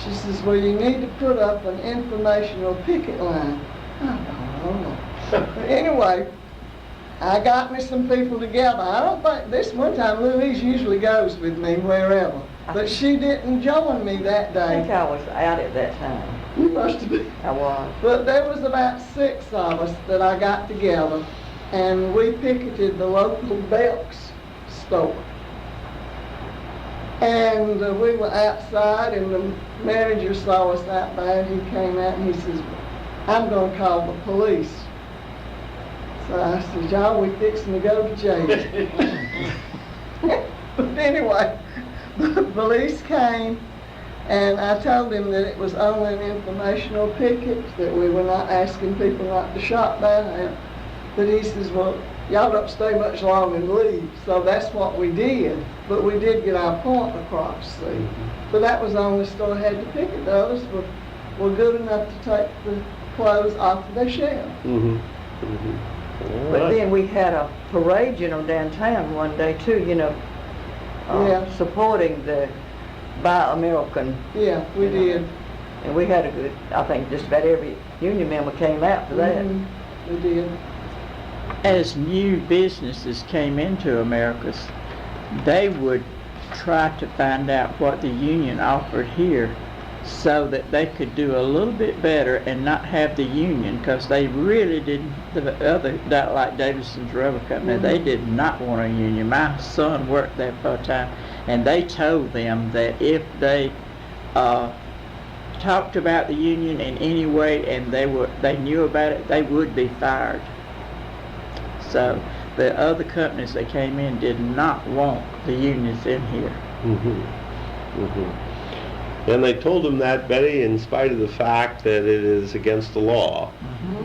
She says, well, you need to put up an informational picket line. I don't know. But anyway, I got me some people together. I don't think, this one time Louise usually goes with me wherever, but she didn't join me that I day. think I was out at that time. You must have been. I was. But there was about 6 of us that I got together, and we picketed the local Belk's store. And we were outside, and the manager saw us out there, and he came out and he says, I'm going to call the police. So I said, y'all, we fixing to go to jail. But anyway, the police came, and I told him that it was only an informational picket, that we were not asking people not to shop there. But he says, well, y'all don't stay much longer and leave. So that's what we did. But we did get our point across, see. But that was the only store had to picket. The others were good enough to take the clothes off of their shelf. But then we had a parade, downtown one day too, supporting the Buy American. Yeah, we did. And we had a good, I think just about every union member came out for that. We did. As new businesses came into Americus, they would try to find out what the union offered here so that they could do a little bit better and not have the union, because they really didn't, the other, like Davidson's Rubber Company, they did not want a union. My son worked there for a time, and they told them that if they talked about the union in any way and they knew about it, they would be fired. So the other companies that came in did not want the unions in here. And they told them that, Betty, in spite of the fact that it is against the law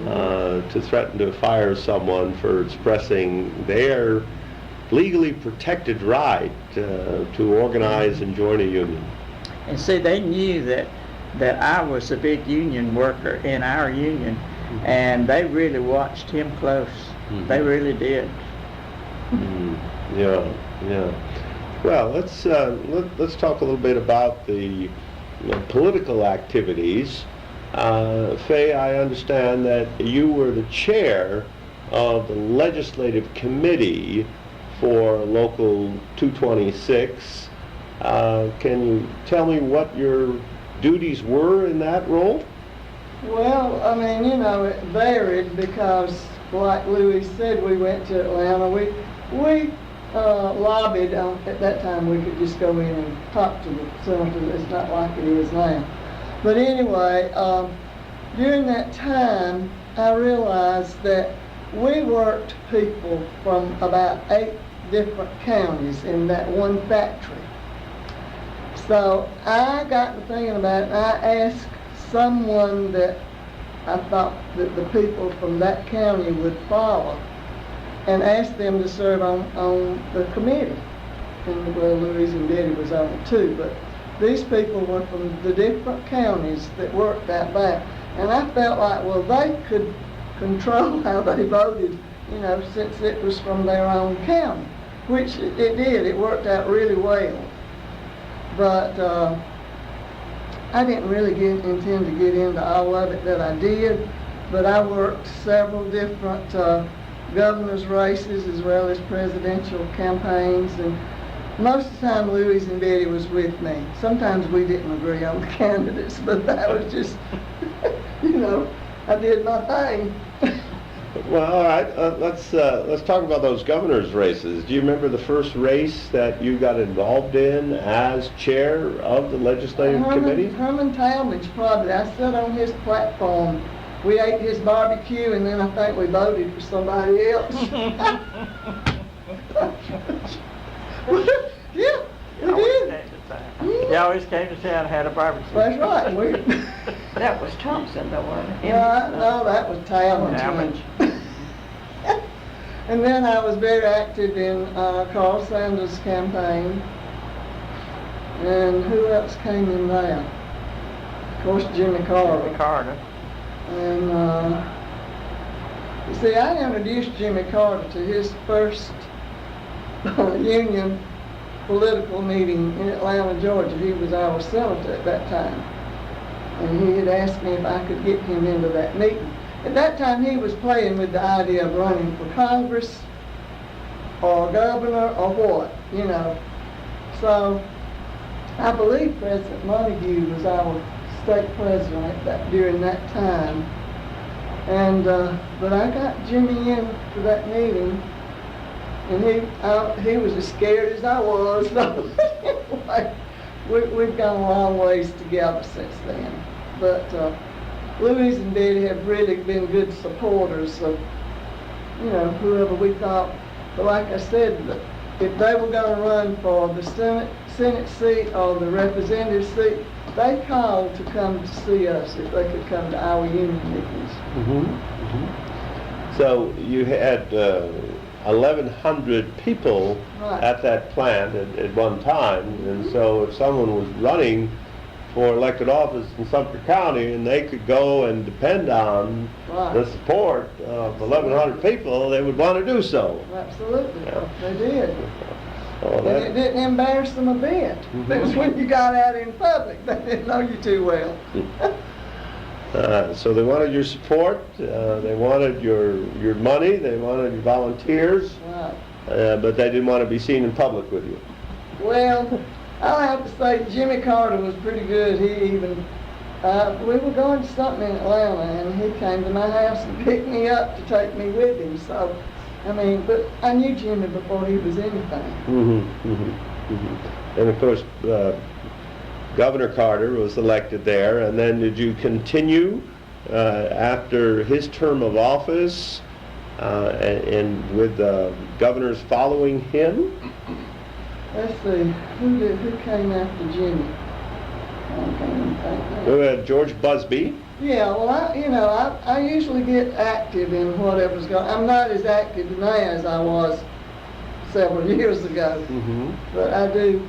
to threaten to fire someone for expressing their legally protected right to organize and join a union. And see, they knew that I was a big union worker in our union, and they really watched him close. They really did. Yeah. Well, let's talk a little bit about the political activities Faye, I understand that you were the chair of the legislative committee for Local 226. Can you tell me what your duties were in that role? Well, I mean, you know, it varied because, like Louis said, we went to Atlanta. We lobbied. At that time, we could just go in and talk to the senators. It's not like it is now. But anyway, during that time, I realized that we worked people from about 8 different counties in that one factory. So I got to thinking about it, and I asked someone that I thought that the people from that county would follow, and asked them to serve on the committee. And well, Louise and Betty was on it too, but these people were from the different counties that worked out back. And I felt like, well, they could control how they voted, you know, since it was from their own county, which it did. It worked out really well. But I didn't really intend to get into all of it that I did, but I worked several different governor's races as well as presidential campaigns, and most of the time Louise and Betty was with me. Sometimes we didn't agree on the candidates, but that was just, you know, I did my thing. Well, all right. Let's talk about those governor's races. Do you remember the first race that you got involved in as chair of the legislative committee? Herman Talmadge, probably. I sat on his platform. We ate his barbecue, and then I think we voted for somebody else. Yeah, we did. He always came to town and had a barbecue. That's right. That was Thompson, though, wasn't it? No, that was Talmadge. Talmadge. And then I was very active in Carl Sanders' campaign. And who else came in there? Of course, Jimmy Carter. Jimmy Carter. And you see, I introduced Jimmy Carter to his first union political meeting in Atlanta, Georgia. He was our senator at that time. And he had asked me if I could get him into that meeting. At that time, he was playing with the idea of running for Congress or governor or what, you know. So I believe President Montague was our state president during that time. And but I got Jimmy in to that meeting, and he was as scared as I was. So anyway, we've gone a long ways together since then. But Louise and Betty have really been good supporters of, you know, whoever we thought. But like I said, if they were going to run for the Senate seat or the representative seat, they called to come to see us if they could come to our union meetings. Mm-hmm. Mm-hmm. So you had 1,100 people at that plant at one time, and so if someone was running for elected office in Sumpter County and they could go and depend on the support of 1,100 people, they would want to do so. Absolutely, Yeah. They did. Oh, And it didn't embarrass them a bit. Because when you got out in public, they didn't know you too well. So they wanted your support, they wanted your money, they wanted your volunteers, Right. but they didn't want to be seen in public with you. Well, I'll have to say Jimmy Carter was pretty good. He even, we were going to something in Atlanta, and he came to my house and picked me up to take me with him. So, I mean, but I knew Jimmy before he was anything. Mm-hmm, mm-hmm, mm-hmm. And of course, Governor Carter was elected there, and then did you continue after his term of office and with governors following him? Let's see, who came after Jimmy? I can't even think now. We had George Busby. Yeah, well, I usually get active in whatever's going. I'm not as active now as I was several years ago, Mm-hmm. but I do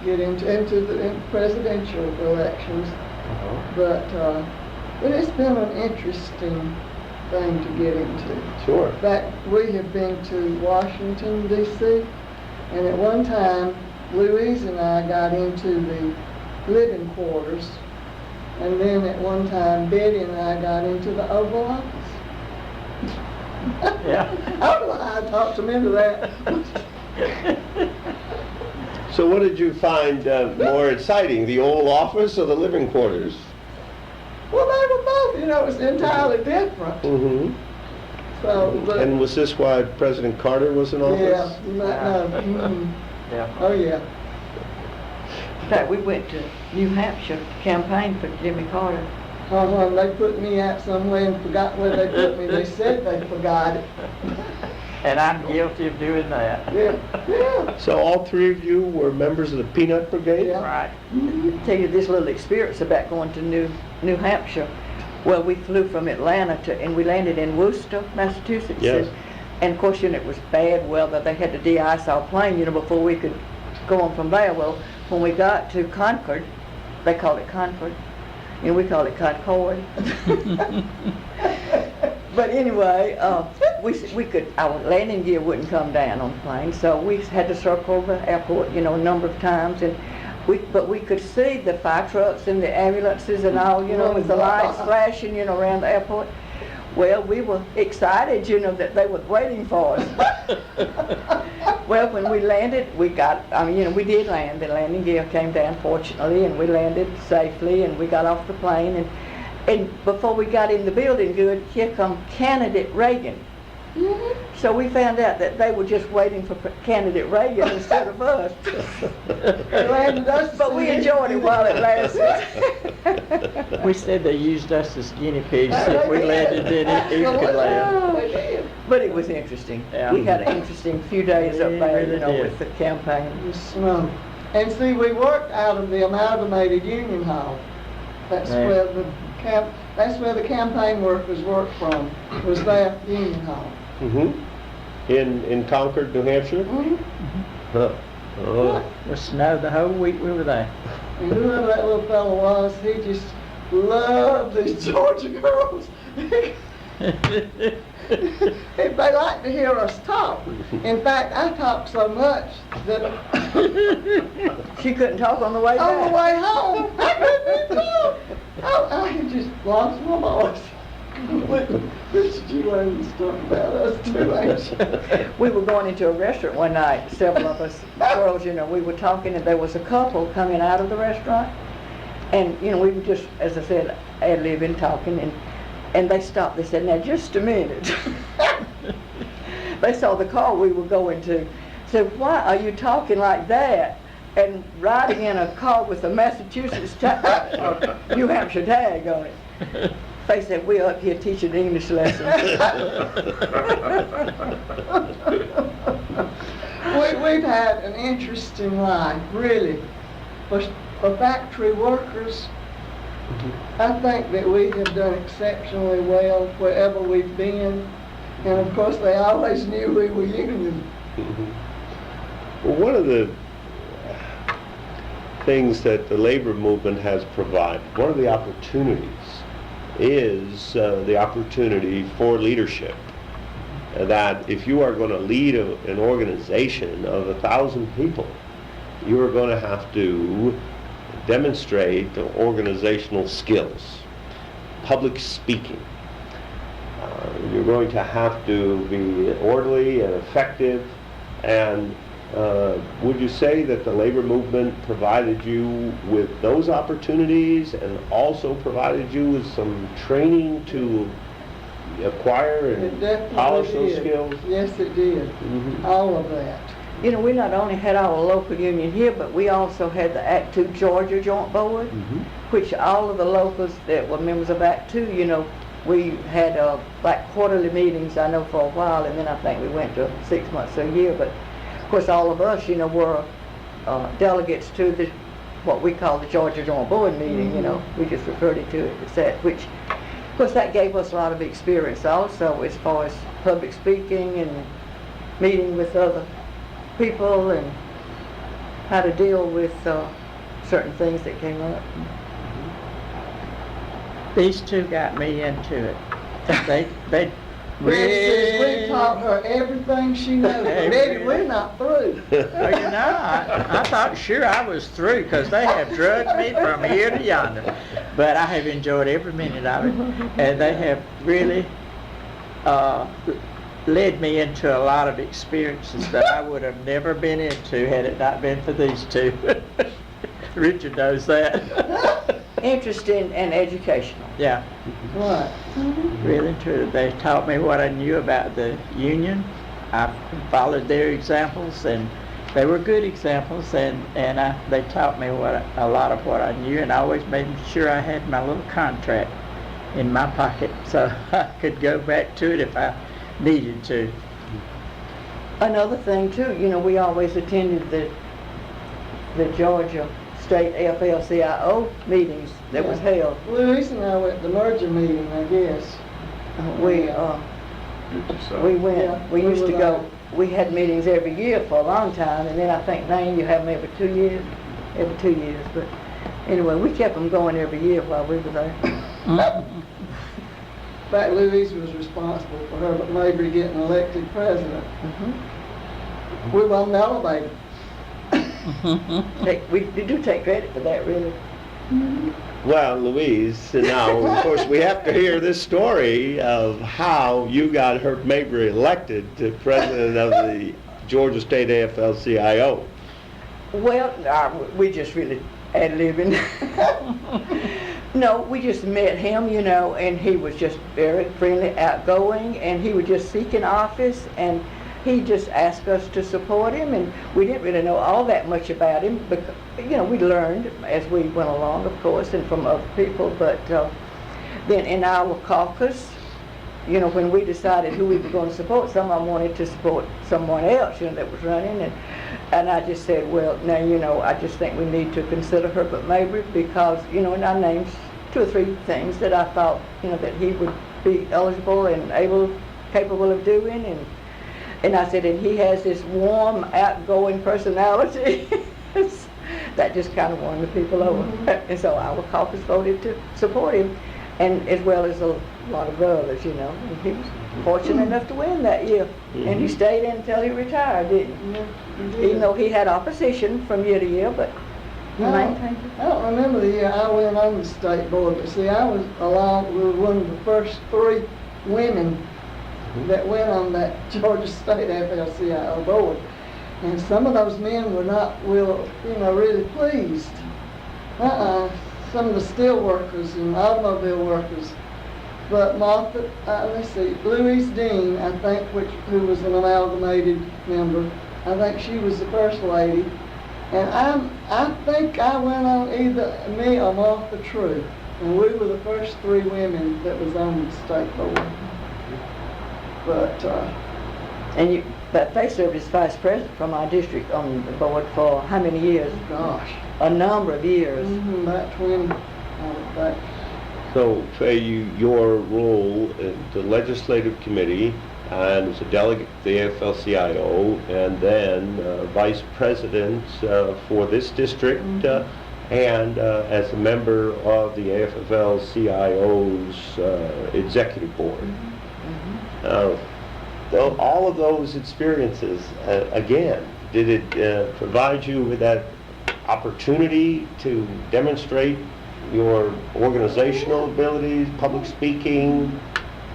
get into the presidential elections. But it's been an interesting thing to get into. Sure. In fact, we have been to Washington, D.C., and at one time, Louise and I got into the living quarters And then at one time, Betty and I got into the Oval Office. Yeah. I don't know how I talked them into that. So what did you find more exciting, the Oval Office or the living quarters? Well, they were both, you know, it's entirely different. Mm-hmm. So, but, And was this why President Carter was in office? yeah, you might know. Mhm. Yeah. Oh, yeah. In fact, we went to New Hampshire to campaign for Jimmy Carter. And they put me out somewhere and forgot where they put me. They said they forgot it. And I'm guilty of doing that. Yeah, yeah. So all three of you were members of the Peanut Brigade? Yeah. Right. Tell you this little experience about going to New Hampshire. Well, we flew from Atlanta and we landed in Worcester, Massachusetts. Yes. And of course, you know, it was bad weather. They had to de-ice our plane, you know, before we could go on from there. Well, when we got to Concord, they called it Concord, and we called it Concord. But anyway, we could, our landing gear wouldn't come down on the plane, so we had to circle the airport, you know, a number of times, and but we could see the fire trucks and the ambulances and all, you know, with the lights flashing, you know, around the airport. Well, we were excited, you know, that they were waiting for us. Well, when we landed, we got, I mean, you know, we did land. The landing gear came down, fortunately, and we landed safely, and we got off the plane. And before we got in the building good, here come candidate Reagan. So we found out that they were just waiting for candidate Reagan instead of us. They landed us. But we enjoyed it while it lasted. We said they used us as guinea pigs. If we landed, then he could land. They did. But it was interesting. Yeah. We had an interesting few days up there, really you know, did. with the campaign. It was snow. And see, we worked out of the Amalgamated Union Hall. That's Right. where that's where the campaign workers worked from, was their Union Hall. Mm-hmm. In Concord, New Hampshire? Mhm. Huh. Oh. It was snow the whole week we were there. And whoever that little fellow was, he just loved these Georgia girls. They like to hear us talk. In fact, I talk so much that She couldn't talk on the way back. on the way home, I couldn't even talk. I just lost my voice. This you learned stuff about us too, ain't you? We were going into a restaurant one night, several of us girls, you know, we were talking, and there was a couple coming out of the restaurant. And, you know, we were just, as I said, ad-libbing, talking, and they stopped. They said, "Now, just a minute." They saw the car we were going to. Said, "Why are you talking like that and riding in a car with a Massachusetts New Hampshire tag on it?" They said, "We're up here teaching English lessons." We've had an interesting life, really. For factory workers, I think that we have done exceptionally well wherever we've been. And of course, they always knew we were union. Well, one of the things that the labor movement has provided, one of the opportunities, is the opportunity for leadership. That if you are going to lead an organization of 1,000 people, you are going to have to demonstrate the organizational skills, public speaking. You're going to have to be orderly and effective. And would you say that the labor movement provided you with those opportunities and also provided you with some training to acquire It and definitely polish those did. skills? Yes, it did. Mhm. All of that. You know, we not only had our local union here, but we also had the Act 2 Georgia Joint Board, which all of the locals that were members of Act 2, you know, we had like quarterly meetings, I know, for a while, and then I think we went to 6 months a year. But of course, all of us, you know, were delegates to what we call the Georgia Joint Board meeting. You know, we just referred to it as that, which, of course, that gave us a lot of experience also as far as public speaking and meeting with other people and how to deal with certain things that came up. These two got me into it. They We taught her everything she knows. Every- Betty, we're not through. Well, you know, I thought sure I was through because they have drugged me from here to yonder. But I have enjoyed every minute of it, and they have really led me into a lot of experiences that I would have never been into had it not been for these two. Richard knows that. Interesting and educational. Yeah, Right. really true. They taught me what I knew about the union. I followed their examples, and they were good examples, and they taught me a lot of what I knew, and I always made sure I had my little contract in my pocket so I could go back to it if I needed to. Another thing too, you know, we always attended the Georgia State Afl-Cio meetings that was held. Louise and I went to the merger meeting, I guess. We went, Yeah, we we used to were go, there. we had meetings every year for a long time, and then I think now you have them every 2 years, but anyway, we kept them going every year while we were there. In fact, Louise was responsible for Herbert Mabry getting elected president. We were on the elevator. We do take credit for that, really. Well, Louise, now, of course, we have to hear this story of how you got Herb Mabry elected to president of the Georgia State Afl-Cio. Well, we just really ad-libbing. No, we just met him, you know, and he was just very friendly, outgoing, and he was just seeking office, and he just asked us to support him, and we didn't really know all that much about him, because, you know, we learned as we went along, of course, and from other people, but then in our caucus, you know, when we decided who we were going to support, someone wanted to support someone else, you know, that was running, and I just said, well, now, you know, I just think we need to consider Herbert Mabry because, you know, and I named 2 or 3 things that I thought, you know, that he would be eligible and capable of doing, and I said, and he has this warm, outgoing personality. That just kind of won the people over. And so our caucus voted to support him, and as well as a lot of others, you know. And he was fortunate enough to win that year. And he stayed in until he retired, didn't he? Even though he had opposition from year to year, but he maintained it. I don't remember the year I went on the state board, but see, I was along with one of the first 3 women that went on that Georgia State Afl-Cio board. And some of those men were not really pleased. Some of the steel workers and automobile workers. But Martha, Louise Dean, I think, who was an amalgamated member, I think she was the first lady. And I think I went on either me or Martha True. And we were the first 3 women that was on the state board. But, But Faye served as vice president from our district on the board for how many years? gosh, A number of years. about 20, I would think. So, Faye, your role in the legislative committee and as a delegate to the AFL-CIO, and then vice president for this district, and as a member of the AFL-CIO's executive board. All of those experiences, again, did it provide you with that opportunity to demonstrate your organizational abilities, public speaking,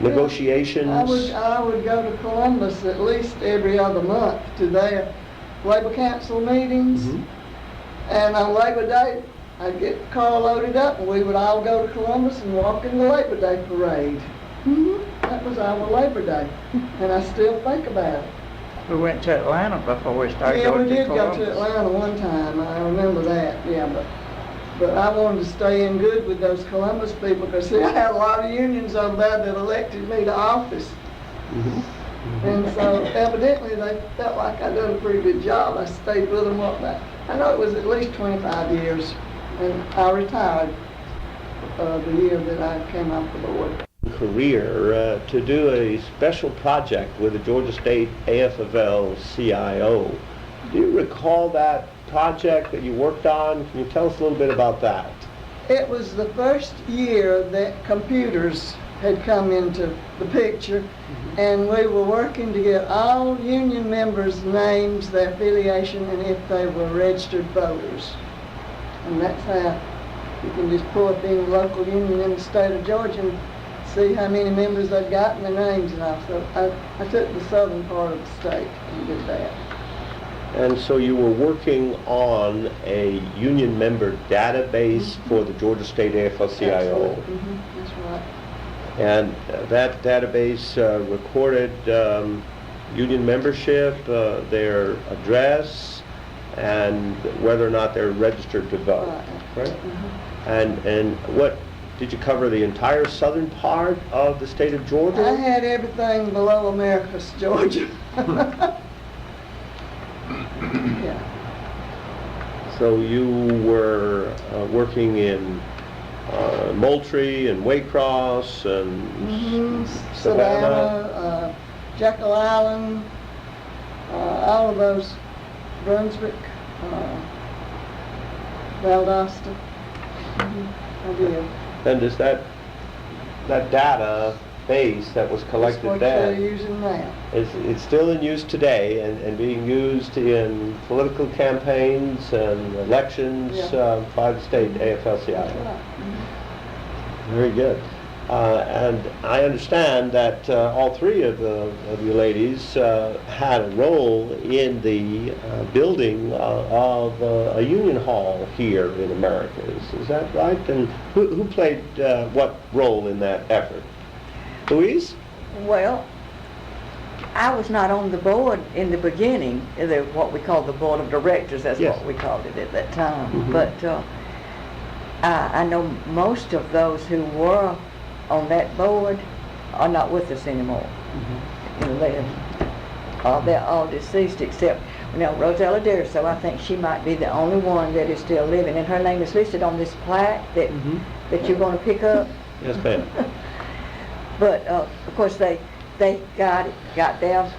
negotiations? I would go to Columbus at least every other month to their Labor Council meetings. And on Labor Day, I'd get the car loaded up and we would all go to Columbus and walk in the Labor Day parade. That was our Labor Day, and I still think about it. We went to Atlanta before we started Yeah, going we to did Columbus. go to Atlanta one time, I remember that, yeah, but I wanted to stay in good with those Columbus people, because see, I had a lot of unions over there that elected me to office. And so evidently they felt like I'd done a pretty good job. I stayed with them I know it was at least 25 years, and I retired the year that I came off the board. Career to do a special project with the Georgia State AFL-CIO. Do you recall that project that you worked on? Can you tell us a little bit about that? It was the first year that computers had come into the picture, and we were working to get all union members' names, their affiliation, and if they were registered voters. And that's how You can just pull up any local union in the state of Georgia and see how many members they've got and their names and all. So I took the southern part of the state and did that. And so you were working on a union member database for the Georgia State Afl-Cio. Absolutely. That's right. And that database recorded union membership, their address, and whether or not they're registered to vote, right? And what, did you cover the entire southern part of the state of Georgia? I had everything below Americus, Georgia. Yeah. So you were working in Moultrie and Waycross and Savannah. Jekyll Island, all of those, Brunswick, Valdosta. I did. And is that data base that was collected That's what they're then, using now. it's still in use today and being used in political campaigns and elections by the state Afl-Cio? That's right. Very good. And I understand that all three of you ladies had a role in the building of a union hall here in Americus. Is that right? And who played what role in that effort? Louise? Well, I was not on the board in the beginning, what we call the board of directors, that's Yes. what we called it at that time. Mhm. But I know most of those who were on that board are not with us anymore. You know, they're all deceased except, Rosella Deriso. I think she might be the only one that is still living, and her name is listed on this plaque that you're going to pick up. Yes, ma'am. But of course they got their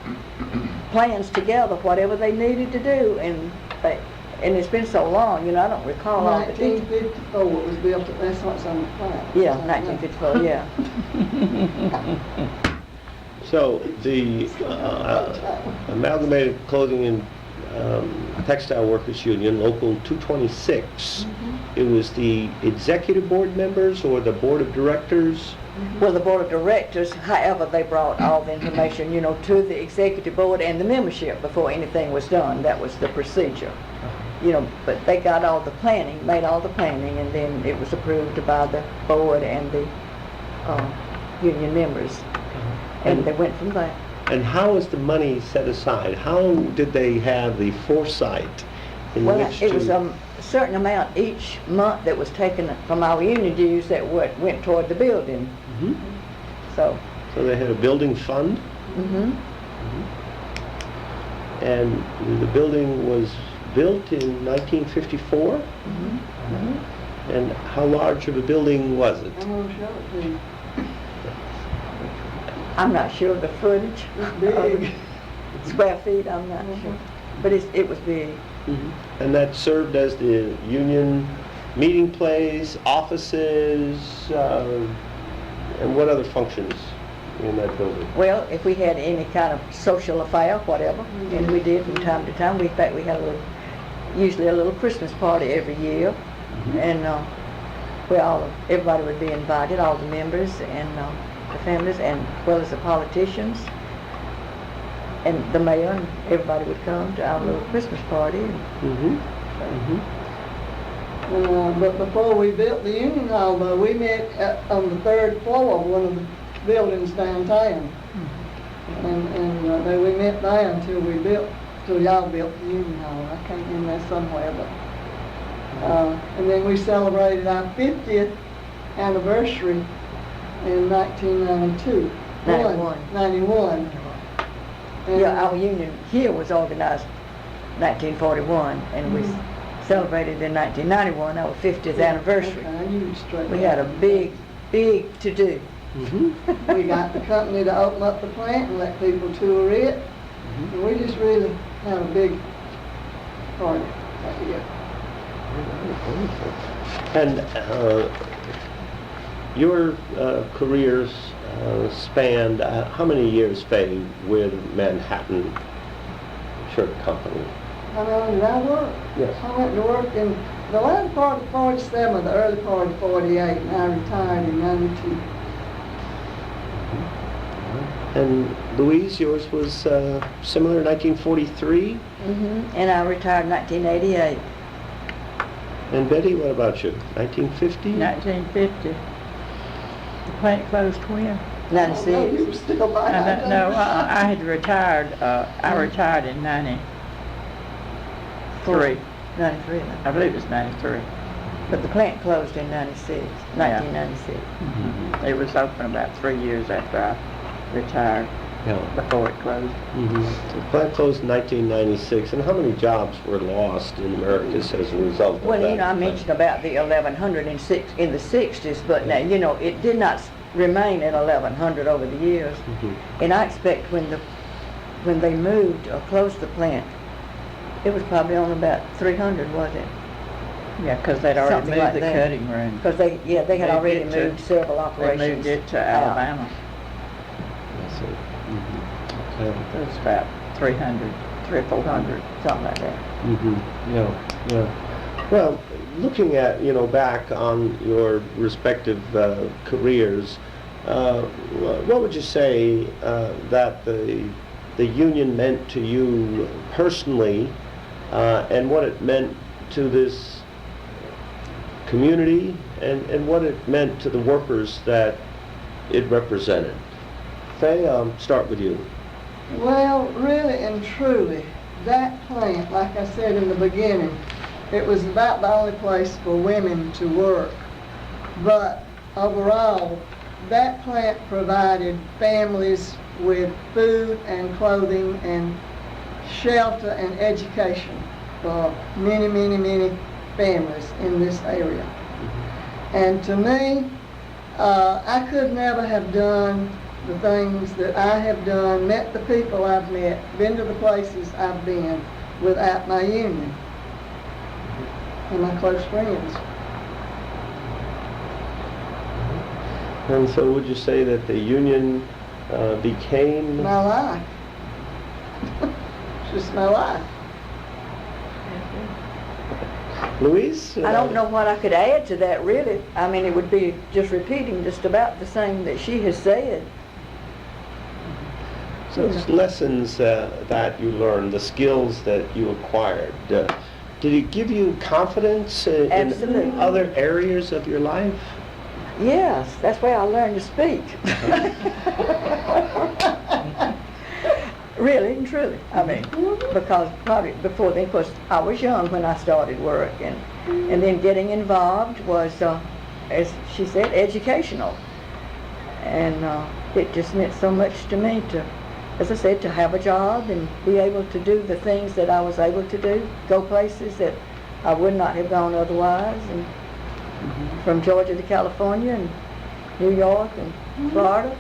plans together, whatever they needed to do, and it's been so long, I don't recall all the details. 1954 it was built, that's what's on the plaque. Yeah, 1954, yeah. So the Amalgamated Clothing and Textile Workers Union, Local 226, it was the executive board members or the board of directors? Well, the board of directors, however, they brought all the information, to the executive board and the membership before anything was done. That was the procedure. But they got all the planning, made all the planning, and then it was approved by the board and the union members. And they went from there. And how was the money set aside? How did they have the foresight in which to... It was a certain amount each month that was taken from our union dues that went toward the building. So they had a building fund? And the building was built in 1954? And how large of a building was it? I'm going to show it to you. I'm not sure of the footage. It's big. Square feet, I'm not sure. But it was big. And that served as the union meeting place, offices, and what other functions in that building? Well, if we had any kind of social affair, whatever, and we did from time to time, we had usually a little Christmas party every year, and everybody would be invited, all the members and the families, and as well as the politicians and the mayor, and everybody would come to our little Christmas party. But before we built the union hall, though, we met on the third floor of one of the buildings downtown. And we met there until y'all built the union hall. I can't in there somewhere, but and then we celebrated our 50th anniversary in 1992. 91. And Our union here was organized 1941, and we celebrated in 1991 our 50th anniversary. Okay, I knew you straight. We had a big to-do. We got the company to open up the plant and let people tour it. And we just really had a big party that year. And your careers spanned how many years, Faye, with Manhattan Shirt Company? how long did I work? Yes. I went to work in the latter part of 47 or the early part of 48, and I retired in 92. And Louise, yours was similar, 1943? And I retired in 1988. And Betty, what about you? 1950? 1950. The plant closed when? Oh, no, you 96. were still behind. No, I had retired, I retired in 93. 93. I believe it's 93. But the plant closed in 96, 1996. It was open about 3 years after I retired, Yeah. before it closed. The plant closed in 1996, and how many jobs were lost in Americus as a result of Well, that? you know, I mentioned about the 1106 in the 60s, but now, you know, it did not remain at 1100 over the years. And I expect when they moved or closed the plant, it was probably on about 300, was it? Yeah, because they'd already Something moved like the that. cutting room. Because they had Moved already it to- moved several They operations. moved it to out. Alabama. I see. Okay. It was about 300, 300 or 400. Something like that. Yeah. Well, looking at, back on your respective careers, what would you say that the union meant to you personally, and what it meant to this community, and what it meant to the workers that it represented? Faye, I'll start with you. Well, really and truly, that plant, like I said in the beginning, it was about the only place for women to work. But overall, that plant provided families with food and clothing and shelter and education for many, many, many families in this area. And to me, I could never have done the things that I have done, met the people I've met, been to the places I've been without my union and my close friends. And so would you say that the union became... My life. It's just my life. Louise? I don't know what I could add to that, really. I mean, it would be just repeating just about the same that she has said. So it's lessons that you learned, the skills that you acquired. Did it give you confidence in Absolutely. other areas of your life? Yes, that's where I learned to speak. Really and truly. I mean, because probably before then, of course, I was young when I started work, and then getting involved was, as she said, educational. And it just meant so much to me to, as I said, to have a job and be able to do the things that I was able to do, go places that I would not have gone otherwise, and from Georgia to California and New York and Florida.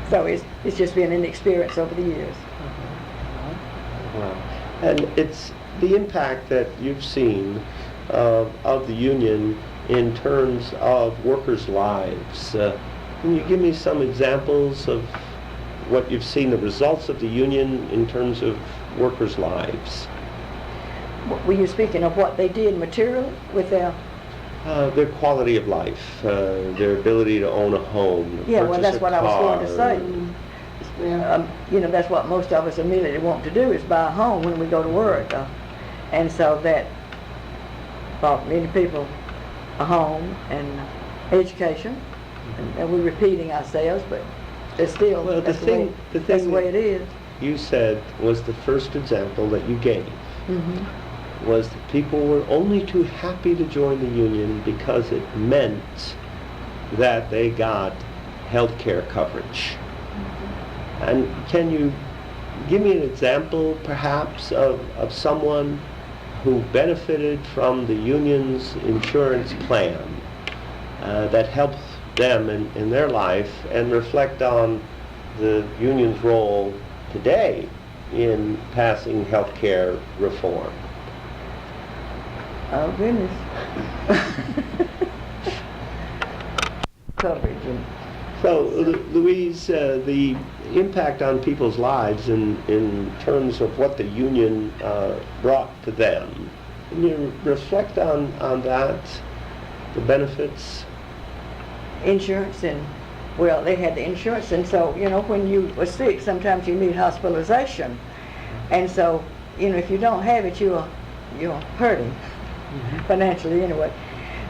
So it's just been an experience over the years. Wow. And it's the impact that you've seen of the union in terms of workers' lives. Can you give me some examples of what you've seen, the results of the union in terms of workers' lives? Were you speaking of what they did materially with their... Their quality of life, their ability to own a home, Yeah, well, purchase that's a what I was going to car. say. Yeah. You know, that's what most of us immediately want to do, is buy a home when we go to work. And so that bought many people a home and education. And we're repeating ourselves, but it's still, Well, that's the way it is. You said was the first example that you gave. Mhm. Was that people were only too happy to join the union because it meant that they got health care coverage. And can you give me an example, perhaps, of someone who benefited from the union's insurance plan that helped them in their life, and reflect on the union's role today in passing health care reform? Oh, goodness. Coverage and So, Louise, the impact on people's lives in terms of what the union brought to them, can you reflect on that, the benefits? Insurance and, well, they had the insurance, and so, you know, when you were sick, sometimes you need hospitalization. And so, you know, if you don't have it, you're hurting financially anyway.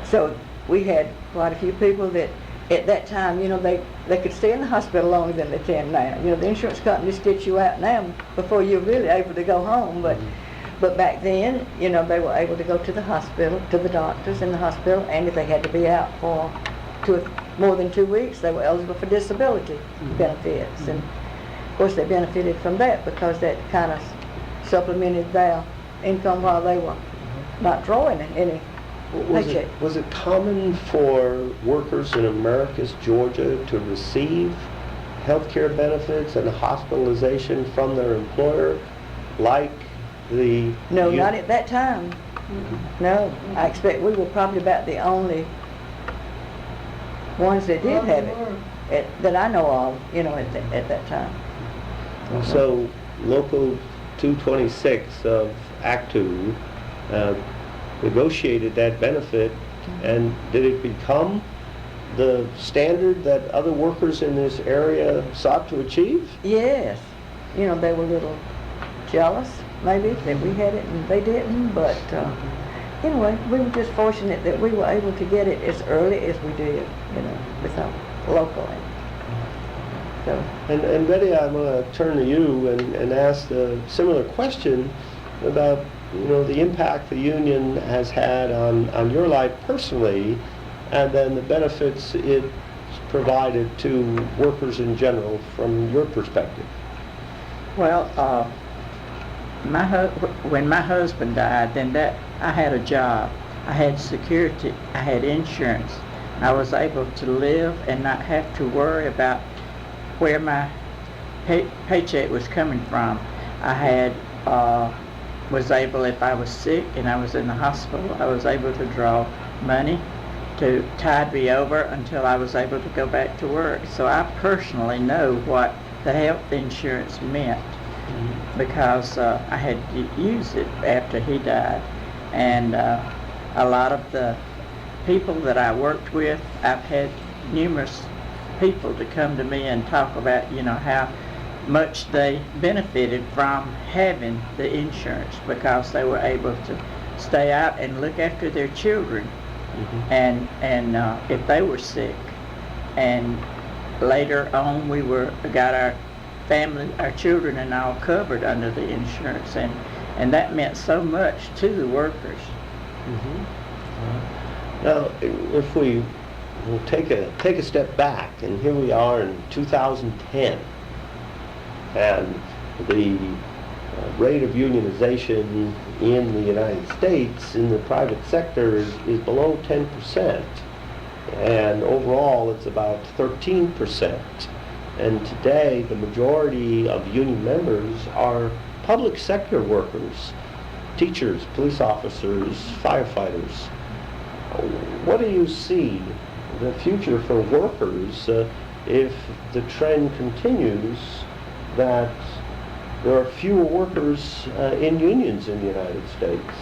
So we had quite a few people that at that time, you know, they could stay in the hospital longer than they can now. You know, the insurance companies get you out now before you're really able to go home, but back then, you know, they were able to go to the hospital, to the doctors in the hospital, and if they had to be out for more than 2 weeks, they were eligible for disability benefits. And of course they benefited from that because that kind of supplemented their income while they were not drawing any paycheck. Was it common for workers in Americus, Georgia, to receive health care benefits and hospitalization from their employer like the... No, not at that time. No, I expect we were probably about the only ones that did have it, that I know of, you know, at that time. So, Local 226 of Act 2 negotiated that benefit, and did it become the standard that other workers in this area sought to achieve? Yes. You know, they were a little jealous, maybe, that we had it and they didn't, but anyway, we were just fortunate that we were able to get it as early as we did, you know, with our local. So. And Betty, I'm going to turn to you and ask a similar question about, you know, the impact the union has had on your life personally, and then the benefits it's provided to workers in general from your perspective. Well, when my husband died, then I had a job, I had security, I had insurance. I was able to live and not have to worry about where my paycheck was coming from. I was able, if I was sick and I was in the hospital, I was able to draw money to tide me over until I was able to go back to work. So I personally know what the health insurance meant, because I had to use it after he died. And a lot of the people that I worked with, I've had numerous people to come to me and talk about, you know, how much they benefited from having the insurance, because they were able to stay out and look after their children, and if they were sick. And later on, we got our family, our children, and all covered under the insurance, and that meant so much to the workers. Now, if we will take a step back, and here we are in 2010, and the rate of unionization in the United States in the private sector is below 10%, and overall it's about 13%. And today the majority of union members are public sector workers, teachers, police officers, firefighters. What do you see the future for workers if the trend continues that there are fewer workers in unions in the United States?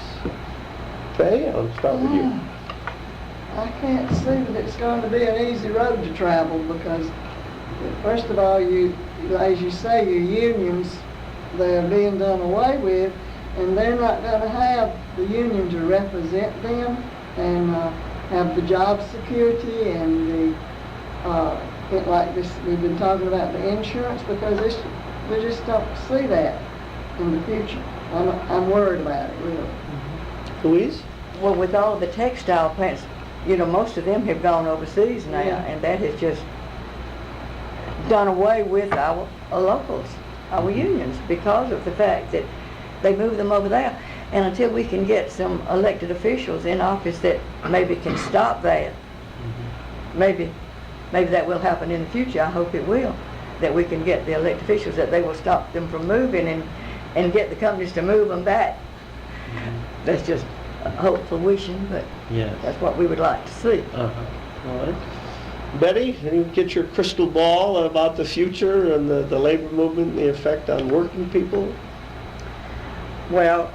Faye, I'll start with you. I can't see that it's going to be an easy road to travel, because first of all, as you say, your unions, they're being done away with, and they're not going to have the union to represent them and have the job security and the like this we've been talking about, the insurance, because we just don't see that in the future. I'm worried about it, really. Louise? Well, with all the textile plants, you know, most of them have gone overseas now, and that has just done away with our locals, our unions, because of the fact that they move them over there. And until we can get some elected officials in office that maybe can stop that, maybe that will happen in the future. I hope it will, that we can get the elected officials, that they will stop them from moving and get the companies to move them back. That's just hopeful wishing, but that's what we would like to see. All right. Betty, can you get your crystal ball about the future and the labor movement and the effect on working people? Well,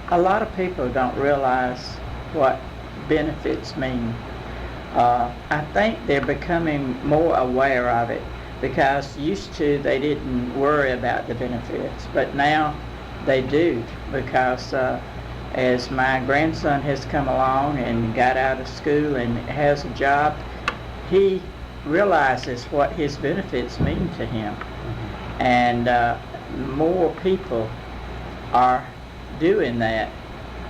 a lot of people don't realize what benefits mean. I think they're becoming more aware of it, because used to they didn't worry about the benefits, but now they do, because as my grandson has come along and got out of school and has a job, he realizes what his benefits mean to him. And more people are doing that.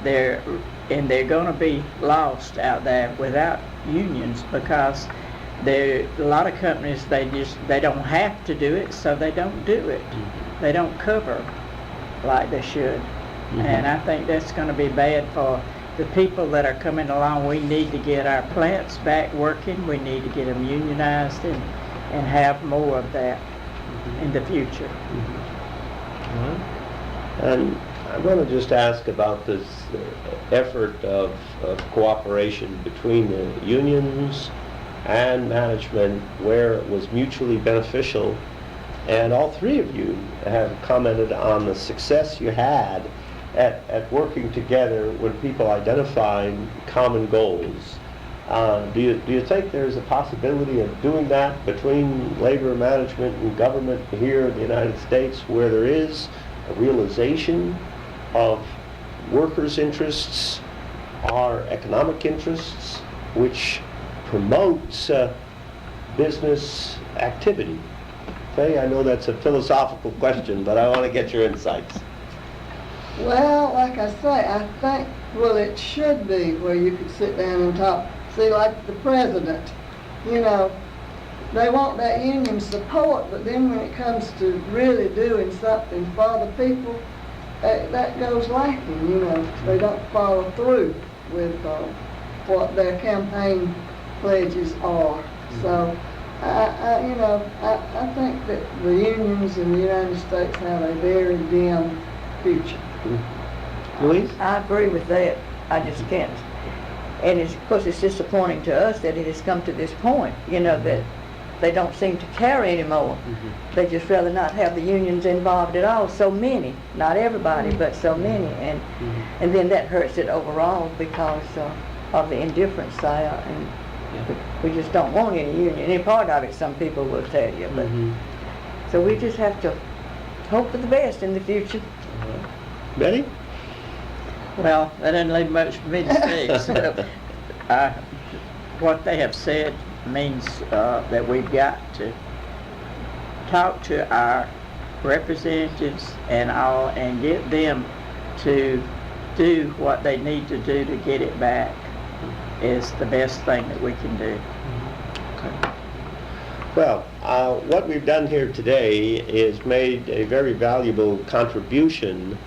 They're going to be lost out there without unions, because a lot of companies, they don't have to do it, so they don't do it. They don't cover like they should. And I think that's going to be bad for the people that are coming along. We need to get our plants back working. We need to get them unionized and have more of that in the future. And I want to just ask about this effort of cooperation between the unions and management, where it was mutually beneficial. And all three of you have commented on the success you had at working together when people identified common goals. Do you think there's a possibility of doing that between labor management and government here in the United States, where there is a realization of workers' interests, our economic interests, which promotes business activity? Faye, I know that's a philosophical question, but I want to get your insights. Well, like I say, I think, well, it should be where you could sit down and talk. See, like the president, you know, they want that union support, but then when it comes to really doing something for the people, that goes lacking, you know. They don't follow through with what their campaign pledges are. So, I think that the unions in the United States have a very dim future. Louise? I agree with that. I just can't. And of course, it's disappointing to us that it has come to this point, you know, that they don't seem to care anymore. They just rather not have the unions involved at all. So many, not everybody, but so many. And then that hurts it overall because of the indifference side. And we just don't want any union. Any part of it, some people will tell you. But so we just have to hope for the best in the future. Betty? Well, that doesn't leave much for me to say. So, what they have said means that we've got to talk to our representatives and all and get them to do what they need to do to get it back is the best thing that we can do. Okay. Well, what we've done here today is made a very valuable contribution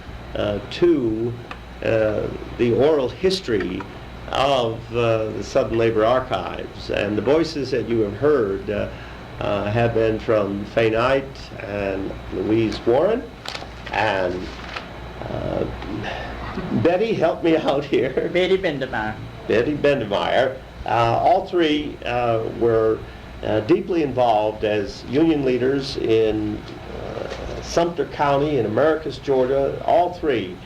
to the oral history of the Southern Labor Archives. And the voices that you have heard have been from Faye Knight and Louise Warren. And Betty, help me out here. Betty Bendemeyer. Betty Bendemeyer. All three were deeply involved as union leaders in Sumpter County in Americus, Georgia. All three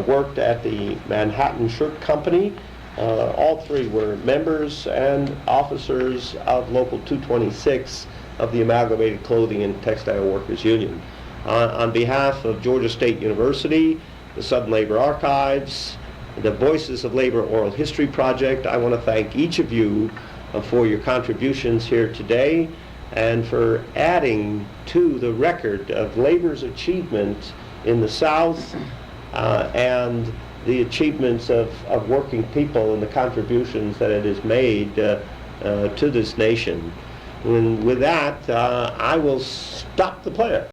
worked at the Manhattan Shirt Company. All three were members and officers of Local 226 of the Amalgamated Clothing and Textile Workers Union. On behalf of Georgia State University, the Southern Labor Archives, the Voices of Labor Oral History Project, I want to thank each of you for your contributions here today and for adding to the record of labor's achievement in the South and the achievements of working people and the contributions that it has made to this nation. And with that, I will stop the player.